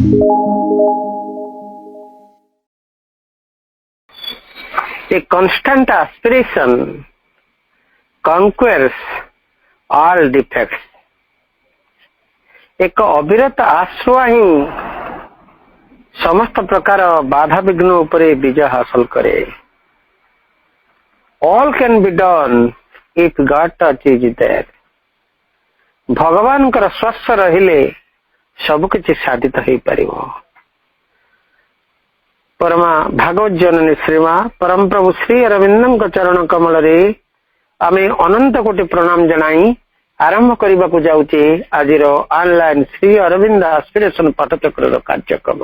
A constant aspiration conquers all defects. एक अविरत आश्रय ही समस्त प्रकार बाधा विघ्न उपरे विजय हासिल करे. All can be done if God touch is there. भगवान कर स्वस्थ रहिले सब किछि साधित हो परिवो. परमा भागवत जननी श्रीमा परम प्रभु श्री अरविंदम का चरण कमल रे आमे अनंत कोटि प्रणाम जनाई आरंभ करबा को जाउचे आजिर ऑनलाइन श्री अरविंद एस्पिरेशन पाठचक्र कार्यक्रम.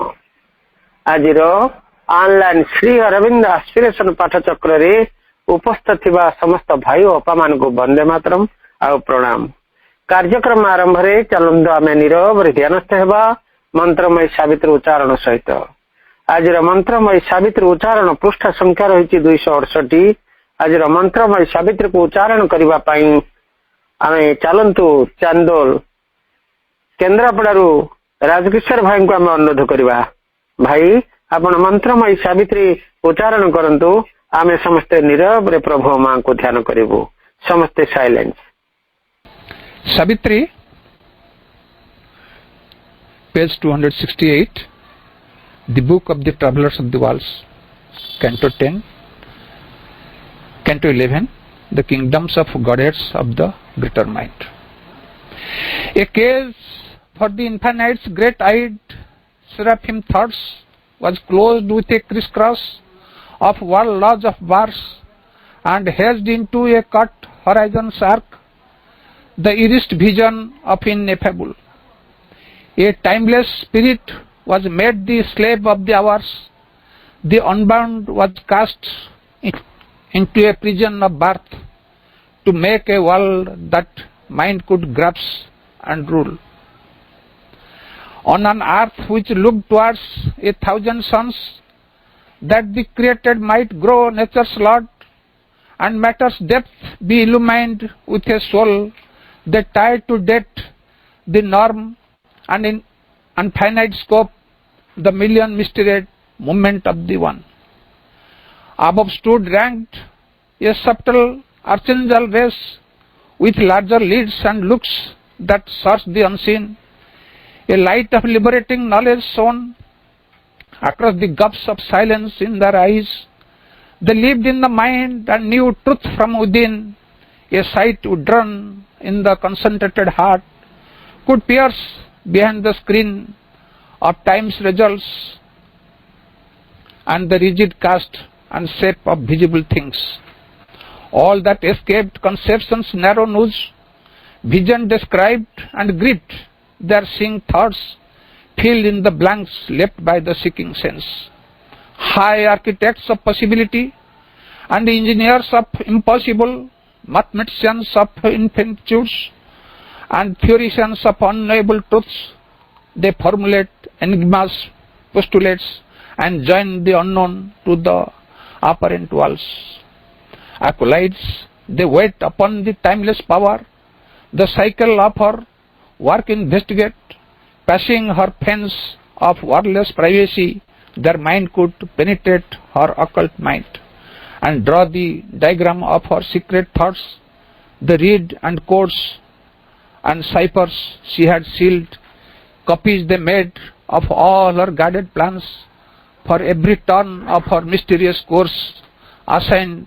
आजिर ऑनलाइन श्री अरविंद एस्पिरेशन पाठचक्र रे उपस्थित थिबा समस्त भाई और अपा मान को वंदे मातरम आ प्रणाम. कार्यक्रम आरंभ रे चलंदो आमे नीरव रे ध्यानस्थ हेबा मंत्रमय सावित्री उच्चारण सहित. आज मंत्रमय सावित्री उच्चारण पृष्ठ संख्या रही 268. आज मंत्रमय सावित्री को उच्चारण करने आमे चलतु चांदोल केन्द्रापड़ारू राजकिशोर भाई को आम अनुरोध करवा. भाई आपण मंत्रमय सावित्री उच्चारण करंतु आमे समस्ते नीरव रे प्रभु मां को ध्यान करिवु. समस्ते silence. Savitri page 268 The Book of the Travelers of the Worlds, Canto 10, Canto 11, The Kingdoms of Godheads of the Greater Mind. A cage for the infinite's great-eyed seraphim thoughts was closed with a crisscross of world laws of bars and hedged into a cut horizon's arc, the irised vision of ineffable. A timeless spirit was made the slave of the hours. The unbound was cast into a prison of birth to make a world that mind could grasp and rule. On an earth which looked towards 1,000 suns, that the created might grow nature's lord, and matter's depth be illumined with a soul that tied to death the norm, and in infinite scope the million mysteried movement of the one. Above stood ranked a subtle archangel race with larger leads and looks that search the unseen. A light of liberating knowledge shone across the gulfs of silence in their eyes. They lived in the mind and knew truth from within. A sight drawn in the concentrated heart could pierce behind the screen of time's results and the rigid cast and shape of visible things. All that escaped conception's narrow noose, vision described and gripped their seeing thoughts, filled in the blanks left by the seeking sense. High architects of possibility and engineers of impossible, mathematicians of infinitudes and theologians of unknowable truths, they formulate enigmas, postulates, and join the unknown to the apparent worlds. Acolytes, they wait upon the timeless power, the cycle of her work investigate, passing her fence of wordless privacy, their mind could penetrate her occult mind and draw the diagram of her secret thoughts, the reed and codes and ciphers she had sealed, copies they made of all her guided plans, for every turn of her mysterious course assigned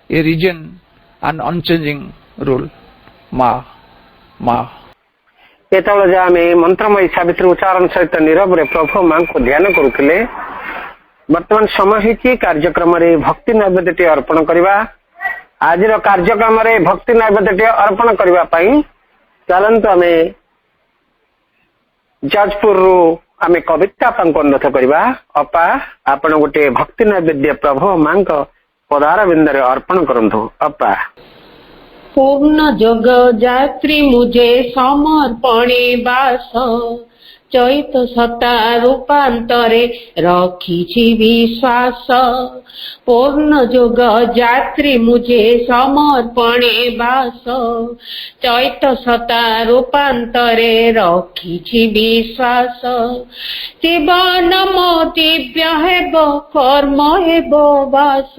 a region and unchanging rule. Ma, Ma. एतବେଳେ आमे मंत्रमय सावित्री उच्चारण सहित नीरव रे प्रभु मां को ध्यान करुथिले. वर्तमान समय हिची कार्यक्रम रे भक्ति नैवेद्य अर्पण करबा. आजिर कार्यक्रम रे भक्ति नैवेद्य अर्पण करबा पई चलंतु आमे जाजपुर रु आमे कविता अनुरोध करबा. अपा आपण गोटे भक्ति नैवेद्य प्रभु मां को पदार बिंदरे अर्पण करंतु. अपा पूर्ण जग जात्री मुझे समर्पणे बास ଚୈତ ସତା ରୂପାନ୍ତରେ ରଖିଛି ବିଶ୍ୱାସ ପୂର୍ଣ୍ଣ ଯୋଗ ଯାତ୍ରୀ ମୁଝେ ସମର୍ପଣେ ବାସ ଚୈତ ସତା ରୂପାନ୍ତରେ ରଖିଛି ବିଶ୍ୱାସ ଜୀବନ ମୋ ଦିବ୍ୟ ହେବ କର୍ମ ହେବ ବାସ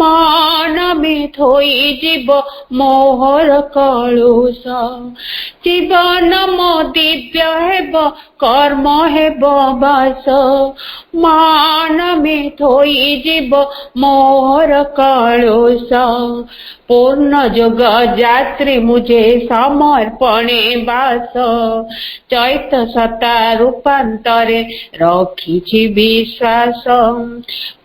ମାନ ମେ ଥୋଇ ଯିବ ମୋହର କଳୁଷ ଜୀବନ ମୋ ଦିବ୍ୟ ହେବ କର୍ମ ହେବ ବାସ ମାନ ମେ ଥୋଇ ଯିବ ମୋହର କଳୁଷ ପୂର୍ଣ୍ଣ ଯୋଗ ଯାତ୍ରୀ ମୁଝେ ସମର୍ପଣେ ବାସ ଚୈତ ସତା ରୂପାନ୍ତରେ ରଖିଛି ବିଶ୍ୱାସ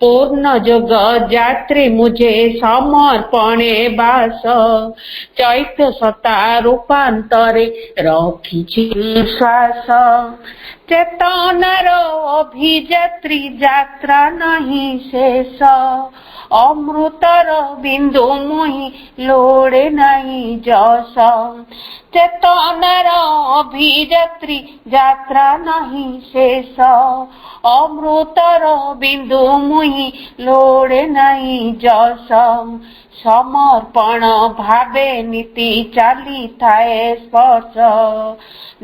ପୂର୍ଣ୍ଣ ଯୋଗ ଯାତ୍ରୀ ମୁଝେ ସମର୍ପଣେ ବାସ ଚୈତ ସତା ରୂପାନ୍ତରେ ରଖିଛି ବିଶ୍ୱାସ ଚେତନାର ଅଭିଯାତ୍ରୀ ଯାତ୍ରା ନାହିଁ ଶେଷ ଅମୃତର ବିନ୍ଦୁ ମୁହିଁ ଲୋଡ଼େ ନାହିଁ ଯଶ ଚେତନାର ଅଭିଯାତ୍ରୀ ଯାତ୍ରା ନାହିଁ ଶେଷ ଅମୃତର ବିନ୍ଦୁ ମୁହିଁ ଲୋଡ଼େ ନାହିଁ ଯଶ ସମର୍ପଣ ଭାବେ ନୀତି ଚାଲିଥାଏ ସ୍ପର୍ଶ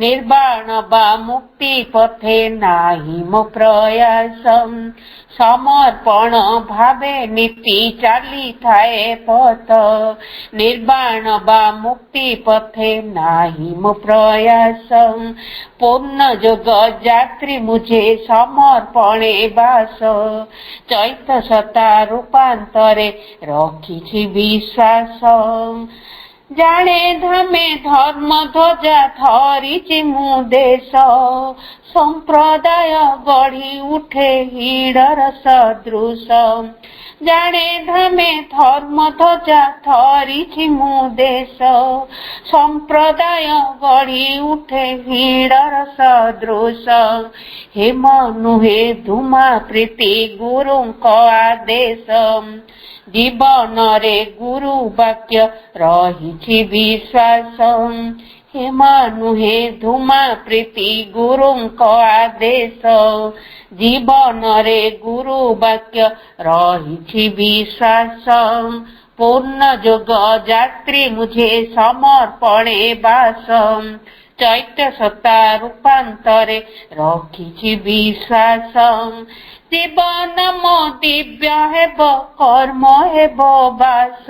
ନିର୍ବାଣ ବା ମୁକ୍ତି ପଥେ ନାହିଁ ମୋ ପ୍ରୟାସ ସମର୍ପଣ ଭାବେ ନୀତି ଚାଲିଥାଏ ପଥ ନିର୍ବାଣ ବା ମୁକ୍ତି ପଥେ ନାହିଁ ମୋ ପ୍ରୟାସ ପୂର୍ଣ୍ଣ ଯୋଗ ଯାତ୍ରୀ ମୁଝେ ସମର୍ପଣେ ବାସ ଚୈତ ସତା ରୂପାନ୍ତରେ ରଖିଛି ବିଶ୍ୱାସ ଜାଣେ ଧାମେ ଧର୍ମ ଧ୍ୱଜା ଧରିଛି ମୁଁ ଦେଶ ସମ୍ପ୍ରଦାୟ ଗଢ଼ି ଉଠେ ହିଡ଼ର ସଦୃଶ ଜାଣେ ଧାମେ ଧର୍ମ ଧ୍ୱଜା ଧରିଛି ମୁଁ ଦେଶ ସମ୍ପ୍ରଦାୟ ଗଢ଼ି ଉଠେ ହିଡ଼ର ସଦୃଶ ହେମ ନୁହେଁ ଧୂମା ପ୍ରୀତି ଗୁରୁଙ୍କ ଆଦେଶ ଜୀବନରେ ଗୁରୁ ବାକ୍ୟ ରହିଛି ବିଶ୍ୱାସ ହେମ ନୁହେଁ ଧୂମା ପ୍ରୀତି ଗୁରୁଙ୍କ ଆଦେଶ ଜୀବନରେ ଗୁରୁ ବାକ୍ୟ ରହିଛି ବିଶ୍ୱାସ ପୂର୍ଣ୍ଣ ଯୋଗ ଯାତ୍ରୀ ମୁଝେ ସମର୍ପଣେ ବାସ ଚୈତ ସତା ରୂପାନ୍ତରେ ରଖିଛି ବିଶ୍ୱାସ ଜୀବନ ମୋ ଦିବ୍ୟ ହେବ କର୍ମ ହେବ ବାସ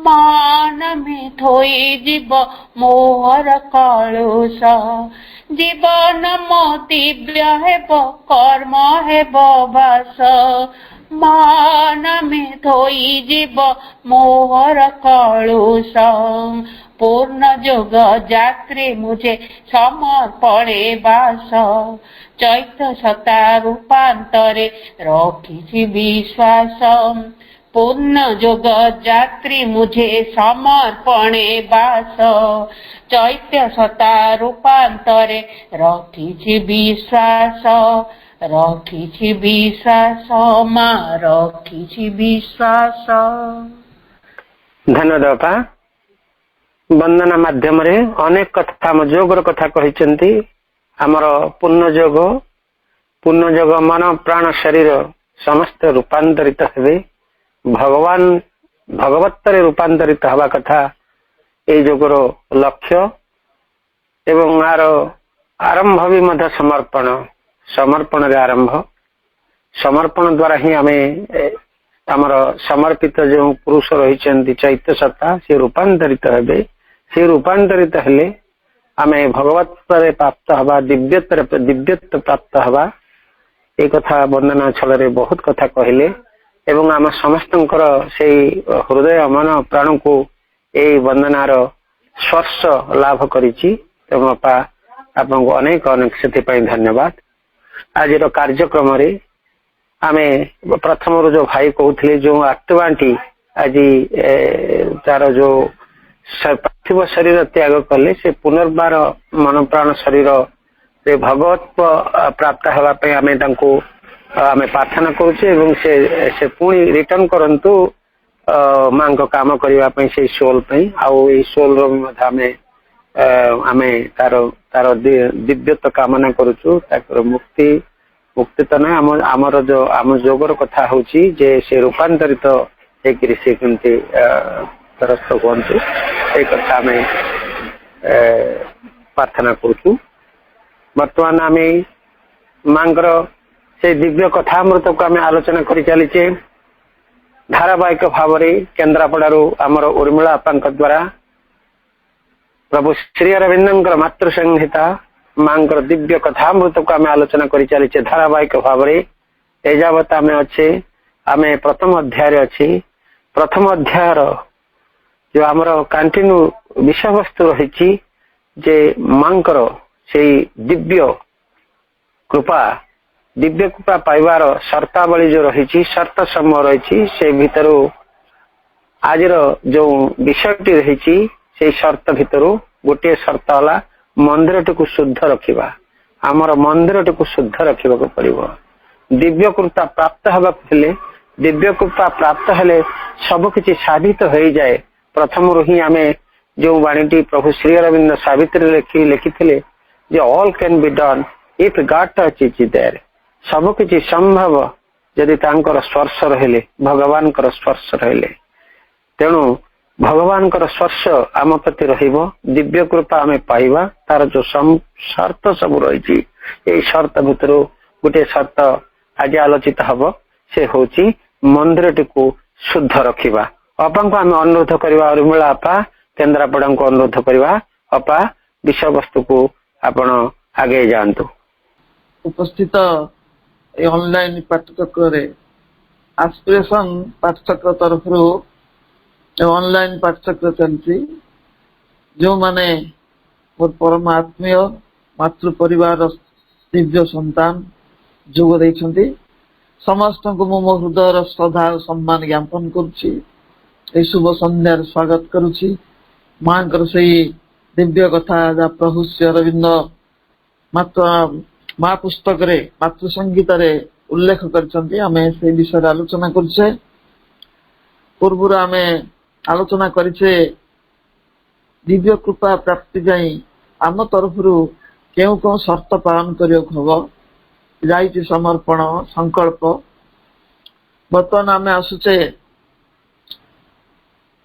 ମାନ ମେ ଥୋଇ ଯିବ ମୋହର କଳୁଷ ଜୀବନ ମୋ ଦିବ୍ୟ ହେବ କର୍ମ ହେବ ବାସ ମାନ ମେ ଥୋଇ ଯିବ ମୋହର କଳୁଷ ପୂର୍ଣ୍ଣ ଯୋଗ ଯାତ୍ରୀ ମୁଝେ ସମର୍ପଣେ ବାସ ଚୈତ ସତା ରୂପାନ୍ତରେ ରଖିଛି ବିଶ୍ୱାସ ପୂର୍ଣ୍ଣ ଯୋଗ ଯାତ୍ରୀ ମୁଝେ ସମର୍ପଣେ ବାସ ଚୈତ ସତା ରୂପାନ୍ତରେ ରଖିଛି ବିଶ୍ୱାସ ମା ରଖିଛି ବିଶ୍ୱାସ। ଧନ୍ୟବାଦ ବାପା। ବନ୍ଦନା ମାଧ୍ୟମରେ ଅନେକ କଥା ଆମ ଯୋଗର କଥା କହିଛନ୍ତି। ଆମର ପୂର୍ଣ୍ଣ ଯୋଗ ମନ ପ୍ରାଣ ଶରୀର ସମସ୍ତେ ରୂପାନ୍ତରିତ ହେବେ, ଭଗବତରେ ରୂପାନ୍ତରିତ ହେବା କଥା ଏଇ ଯୋଗର ଲକ୍ଷ୍ୟ ଏବଂ ଏହାର ଆରମ୍ଭ ବି ମଧ୍ୟ ସମର୍ପଣରେ ଆରମ୍ଭ। ସମର୍ପଣ ଦ୍ୱାରା ହିଁ ଆମେ ଆମର ସମର୍ପିତ ଯେଉଁ ପୁରୁଷ ରହିଛନ୍ତି ଚୈତ ସତ୍ତା ସେ ରୂପାନ୍ତରିତ ହେବେ। ସେ ରୂପାନ୍ତରିତ ହେଲେ ଆମେ ଭଗବତରେ ପ୍ରାପ୍ତ ହେବା, ଦିବ୍ୟତ୍ୱ ପ୍ରାପ୍ତ ହେବା। ଏ କଥା ବନ୍ଦନା ଛଳରେ ବହୁତ କଥା କହିଲେ ଏବଂ ଆମ ସମସ୍ତଙ୍କର ସେଇ ହୃଦୟ ମନ ପ୍ରାଣକୁ ଏଇ ବନ୍ଦନାର ସ୍ପର୍ଶ ଲାଭ କରିଛି। ତେଣୁ ବାପା ଆପଣଙ୍କୁ ଅନେକ ସେଥିପାଇଁ ଧନ୍ୟବାଦ। ଆଜିର କାର୍ଯ୍ୟକ୍ରମରେ ଆମେ ପ୍ରଥମରୁ ଯୋଉ ଭାଇ କହୁଥିଲେ ଯୋଉ ଆତ୍ମାଟି ଆଜି ତାର ଯୋଉ ପାର୍ଥିବ ଶରୀର ତ୍ୟାଗ କଲେ ସେ ପୁନର୍ବାର ମନ ପ୍ରାଣ ଶରୀର ସେ ଭଗବତ ପ୍ରାପ୍ତ ହେବା ପାଇଁ ଆମେ ତାଙ୍କୁ ଆମେ ପ୍ରାର୍ଥନା କରୁଛୁ ଏବଂ ସେ ପୁଣି ରିଟର୍ନ କରନ୍ତୁ ମାଙ୍କ କାମ କରିବା ପାଇଁ ସେଇ ସୋଲ ପାଇଁ। ଆଉ ଏଇ ସୋଲ ର ମଧ୍ୟ ଆମେ ଆମେ ତାର ତାର ଦିବ୍ୟତ୍ୱ କାମନା କରୁଛୁ। ତାଙ୍କର ମୁକ୍ତି ତ ନାହିଁ, ଆମର ଯୋଉ ଆମ ଯୋଗର କଥା ହଉଛି ଯେ ସେ ରୂପାନ୍ତରିତ ହେଇକିରି ସେ କେମିତି ଫେରସ୍ତ ହୁଅନ୍ତୁ, ସେଇ କଥା ଆମେ ପ୍ରାର୍ଥନା କରୁଛୁ। ବର୍ତ୍ତମାନ ଆମେ ମାଙ୍କର ସେ ଦିବ୍ୟ କଥାମୃତକୁ ଆମେ ଆଲୋଚନା କରି ଚାଲିଛେ ଧାରାବାହିକ ଭାବରେ କେନ୍ଦ୍ରାପଡ଼ାରୁ ଆମର ଉର୍ମିଳା ଆପାଙ୍କ ଦ୍ୱାରା ପ୍ରଭୁ ଶ୍ରୀ ଅରବିନ୍ଦଙ୍କର ମାତୃ ସଂହିତା ମାଙ୍କର ଦିବ୍ୟ କଥାମୃତକୁ ଆମେ ଆଲୋଚନା କରି ଚାଲିଛେ ଧାରାବାହିକ ଭାବରେ। ଏଯାବତ ଆମେ ପ୍ରଥମ ଅଧ୍ୟାୟରେ ଅଛି। ପ୍ରଥମ ଅଧ୍ୟାୟର ଯୋଉ ଆମର କଣ୍ଟିନ୍ୟୁ ବିଷୟବସ୍ତୁ ରହିଛି ଯେ ମାଙ୍କର ସେଇ ଦିବ୍ୟ କୃପା ପାଇବାର ସର୍ତ୍ତାବଳୀ ଯୋଉ ରହିଛି, ସର୍ତ୍ତ ସମୂହ ରହିଛି, ସେ ଭିତରୁ ଆଜିର ଯୋଉ ବିଷୟଟି ରହିଛି ସେଇ ସର୍ତ୍ତ ଭିତରୁ ଗୋଟିଏ ସର୍ତ୍ତ ହେଲା ମନ୍ଦିରଟିକୁ ଶୁଦ୍ଧ ରଖିବା। ଆମର ମନ୍ଦିରଟିକୁ ଶୁଦ୍ଧ ରଖିବାକୁ ପଡିବ। ଦିବ୍ୟ କୃପା ପ୍ରାପ୍ତ ହେଲେ ସବୁ କିଛି ସାଧିତ ହେଇଯାଏ। ପ୍ରଥମରୁ ହିଁ ଆମେ ଯୋଉ ବାଣୀଟି ପ୍ରଭୁ ଶ୍ରୀ ଅରବିନ୍ଦ ସାବିତ୍ରୀ ଲେଖିଥିଲେ ଯେ all can be done if God touch is there. ସବୁ କିଛି ସମ୍ଭବ ଯଦି ତାଙ୍କର ସ୍ପର୍ଶ ରହିଲେ, ଭଗବାନଙ୍କର ସ୍ପର୍ଶ ରହିଲେ। ତେଣୁ ଭଗବାନଙ୍କର ସ୍ପର୍ଶ ଆମ ପ୍ରତି ରହିବ, ଦିବ୍ୟ କୃପା ଆମେ ପାଇବା। ତାର ଯୋଉ ସର୍ତ୍ତ ସବୁ ରହିଛି, ଏଇ ସର୍ତ୍ତ ଭିତରୁ ଗୋଟିଏ ସର୍ତ୍ତ ଆଜି ଆଲୋଚିତ ହବ, ସେ ହଉଛି ମନ୍ଦିରଟିକୁ ଶୁଦ୍ଧ ରଖିବା। ଅପାଙ୍କୁ ଆମେ ଅନୁରୋଧ କରିବା, ଉର୍ମିଳା ଅପା କେନ୍ଦ୍ରାପଡ଼ାଙ୍କୁ ଅନୁରୋଧ କରିବା, ଅପା ବିଷୟବସ୍ତୁକୁ ଆପଣ ଆଗେଇ ଯାଆନ୍ତୁ। ଉପସ୍ଥିତ ଏ ଅନଲାଇନ ପାଠଚକ୍ରରେ ଆସ୍ପିରେସନ ପାଠଚକ୍ର ତରଫରୁ ଅନଲାଇନ ପାଠଚକ୍ର ଚାଲିଛି। ଯେଉଁମାନେ ମୋର ପରମ ଆତ୍ମୀୟ ମାତୃ ପରିବାର ଦିବ୍ୟ ସନ୍ତାନ ଯୋଗ ଦେଇଛନ୍ତି, ସମସ୍ତଙ୍କୁ ମୁଁ ମୋ ହୃଦୟର ଶ୍ରଦ୍ଧା ଓ ସମ୍ମାନ ଜ୍ଞାପନ କରୁଛି। ଏହି ଶୁଭ ସନ୍ଧ୍ୟାରେ ସ୍ୱାଗତ କରୁଛି। ମାଙ୍କର ସେଇ ଦିବ୍ୟ କଥା ଯାହା ପ୍ରଭୁ ଶ୍ରୀ ଅରବିନ୍ଦ ମା ପୁସ୍ତକରେ ମାତୃ ସଂହିତାରେ ଉଲ୍ଲେଖ କରିଛନ୍ତି, ଆମେ ସେଇ ବିଷୟରେ ଆଲୋଚନା କରୁଛେ। ପୂର୍ବରୁ ଆମେ ଆଲୋଚନା କରିଛେ ଦିବ୍ୟ କୃପା ପ୍ରାପ୍ତି ପାଇଁ ଆମ ତରଫରୁ କେଉଁ କେଉଁ ସର୍ତ୍ତ ପାଳନ କରିବାକୁ ହବ, ଯାଇଛି ସମର୍ପଣ ସଂକଳ୍ପ। ବର୍ତ୍ତମାନ ଆମେ ଆସୁଛେ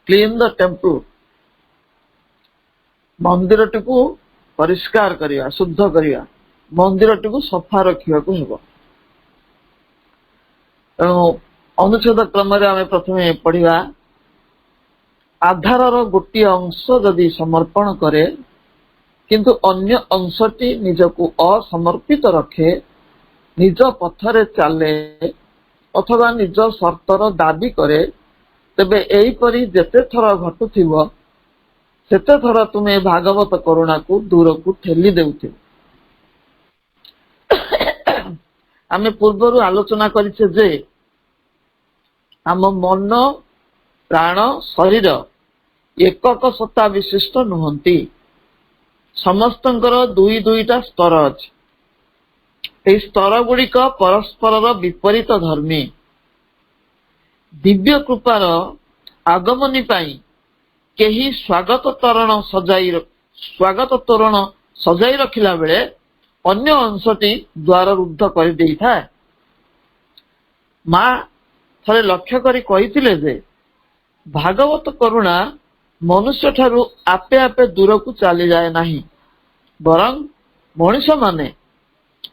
କ୍ଲିନ୍ ଦ ଟେମ୍ପଲ, ମନ୍ଦିରଟିକୁ ପରିଷ୍କାର କରିବା, ଶୁଦ୍ଧ କରିବା, ମନ୍ଦିରଟିକୁ ସଫା ରଖିବାକୁ ହେବ। ତେଣୁ ଅନୁଚ୍ଛେଦ କ୍ରମରେ ଆମେ ପ୍ରଥମେ ପଢିବା, ଆଧାରର ଗୋଟିଏ ଅଂଶ ଯଦି ସମର୍ପଣ କରେ କିନ୍ତୁ ଅନ୍ୟ ଅଂଶଟି ନିଜକୁ ଅସମର୍ପିତ ରଖେ, ନିଜ ପଥରେ ଚାଲେ ଅଥବା ନିଜ ସର୍ତ୍ତର ଦାବି କରେ, ତେବେ ଏହିପରି ଯେତେ ଥର ଘଟୁଥିବ ସେତେ ଥର ତୁମେ ଭାଗବତ କରୁଣାକୁ ଦୂରକୁ ଠେଲି ଦେଉଥିବ। ଆମେ ପୂର୍ବରୁ ଆଲୋଚନା କରିଛେ ଯେ ଆମ ମନ, ପ୍ରାଣ, ଶରୀର ଏକକ ସତ୍ତା ବିଶିଷ୍ଟ ନୁହନ୍ତି। ସମସ୍ତଙ୍କର ଦୁଇଟା ସ୍ତର ଅଛି। ଏହି ସ୍ତର ଗୁଡିକ ପରସ୍ପରର ବିପରୀତ ଧର୍ମୀ। ଦିବ୍ୟ କୃପାର ଆଗମନୀ ପାଇଁ କେହି ସ୍ୱାଗତ ତୋରଣ ସଜାଇ ରଖିଲା ବେଳେ ଅନ୍ୟ ଅଂଶଟି ଦ୍ୱାର ରୁଦ୍ଧ କରିଦେଇଥାଏ। ମା ଥରେ ଲକ୍ଷ୍ୟ କରି କହିଥିଲେ ଯେ ଭାଗବତ କରୁଣା ମନୁଷ୍ୟ ଠାରୁ ଆପେ ଆପେ ଦୂରକୁ ଚାଲିଯାଏ ନାହିଁ, ବରଂ ମଣିଷମାନେ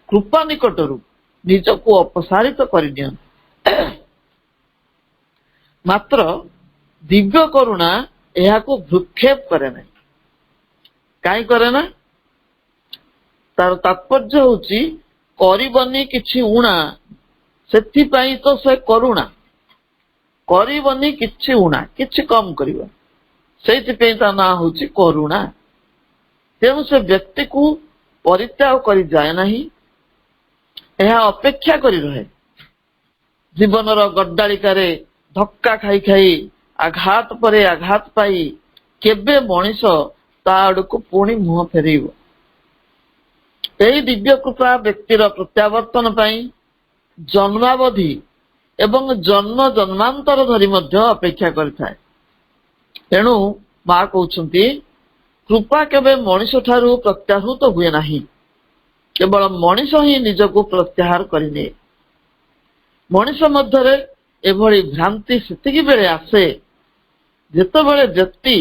କୃପା ନିକଟରୁ ନିଜକୁ ଅପସାରିତ କରିନିଅନ୍ତି। ମାତ୍ର ଦିବ୍ୟ କରୁଣା ଏହାକୁ ଭ୍ରୁକ୍ଷେପ କରେ ନାହିଁ। କାହିଁ କରେ ନା? ତାର ତାତ୍ପର୍ଯ୍ୟ ହଉଛି କରିବନି କିଛି ଉଣା, ସେଥିପାଇଁ ତ ସେ କରୁଣା। କରିବନି କିଛି ଉଣା, କିଛି କମ କରିବ, ସେଇଥିପାଇଁ ତା ନାଁ ହଉଛି କରୁଣା। ତେଣୁ ସେ ବ୍ୟକ୍ତିକୁ ପରିତ୍ୟାଗ କରି ଯାଏ ନାହିଁ, ଏହା ଅପେକ୍ଷା କରି ରହେ। ଜୀବନର ଗଡ୍ଡାଳିକାରେ ଧକ୍କା ଖାଇ ଖାଇ ଆଘାତ ପରେ ଆଘାତ ପାଇ କେବେ ମଣିଷ ତା ଆଡକୁ ପୁଣି ମୁହଁ ଫେରେଇବ? ଏହି ଦିବ୍ୟ କୃପା ବ୍ୟକ୍ତିର ପ୍ରତ୍ୟାବର୍ତ୍ତନ ପାଇଁ ଜନ୍ମାବଧି ଏବଂ ଜନ୍ମ ଜନ୍ମାନ୍ତର ଧରି ମଧ୍ୟ ଅପେକ୍ଷା କରିଥାଏ। ତେଣୁ ମା କହୁଛନ୍ତି କୃପା କେବେ ମଣିଷ ଠାରୁ ପ୍ରତ୍ୟାହୃତ ହୁଏ ନାହିଁ। କେବଳ ମଣିଷ ହିଁ ନିଜକୁ ପ୍ରତ୍ୟାହାର କରିନିଏ। ମଣିଷ ମଧ୍ୟରେ ଏଭଳି ଭ୍ରାନ୍ତି ସେତିକି ବେଳେ ଆସେ ଯେତେବେଳେ ବ୍ୟକ୍ତି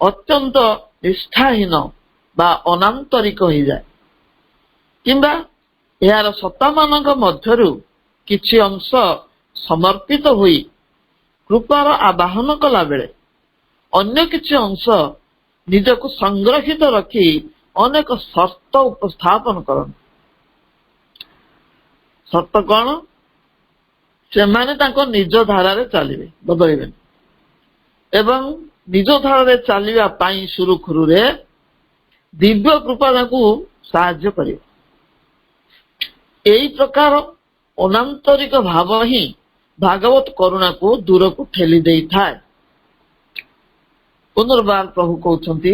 ଅତ୍ୟନ୍ତ ନିଷ୍ଠାହୀନ ବା ଅନାନ୍ତରିକ ହୋଇଯାଏ, କିମ୍ବା ଏହାର ସତ୍ତାମାନଙ୍କ ମଧ୍ୟରୁ କିଛି ଅଂଶ ସମର୍ପିତ ହୋଇ କୃପାର ଆବାହନ କଲା ବେଳେ ଅନ୍ୟ କିଛି ଅଂଶ ନିଜକୁ ସଂରକ୍ଷିତ ରଖି ଅନେକ ସର୍ତ୍ତ ଉପସ୍ଥାପନ କରନ୍ତି। ସର୍ତ୍ତ କଣ? ସେମାନେ ତାଙ୍କ ନିଜ ଧାରାରେ ଚାଲିବେ, ବଦଳିବେନି, ଏବଂ ନିଜ ଧାରାରେ ଚାଲିବା ପାଇଁ ସୁରୁଖୁରୁରେ ଦିବ୍ୟ କୃପା ତାଙ୍କୁ ସାହାଯ୍ୟ କରିବ। ଏହି ପ୍ରକାର ଅନାନ୍ତରିକ ଭାବ ହିଁ ଭାଗବତ କରୁଣାକୁ ଦୂରକୁ ଠେଲି ଦେଇଥାଏ। ପୁନର୍ବାର ପ୍ରଭୁ କହୁଛନ୍ତି,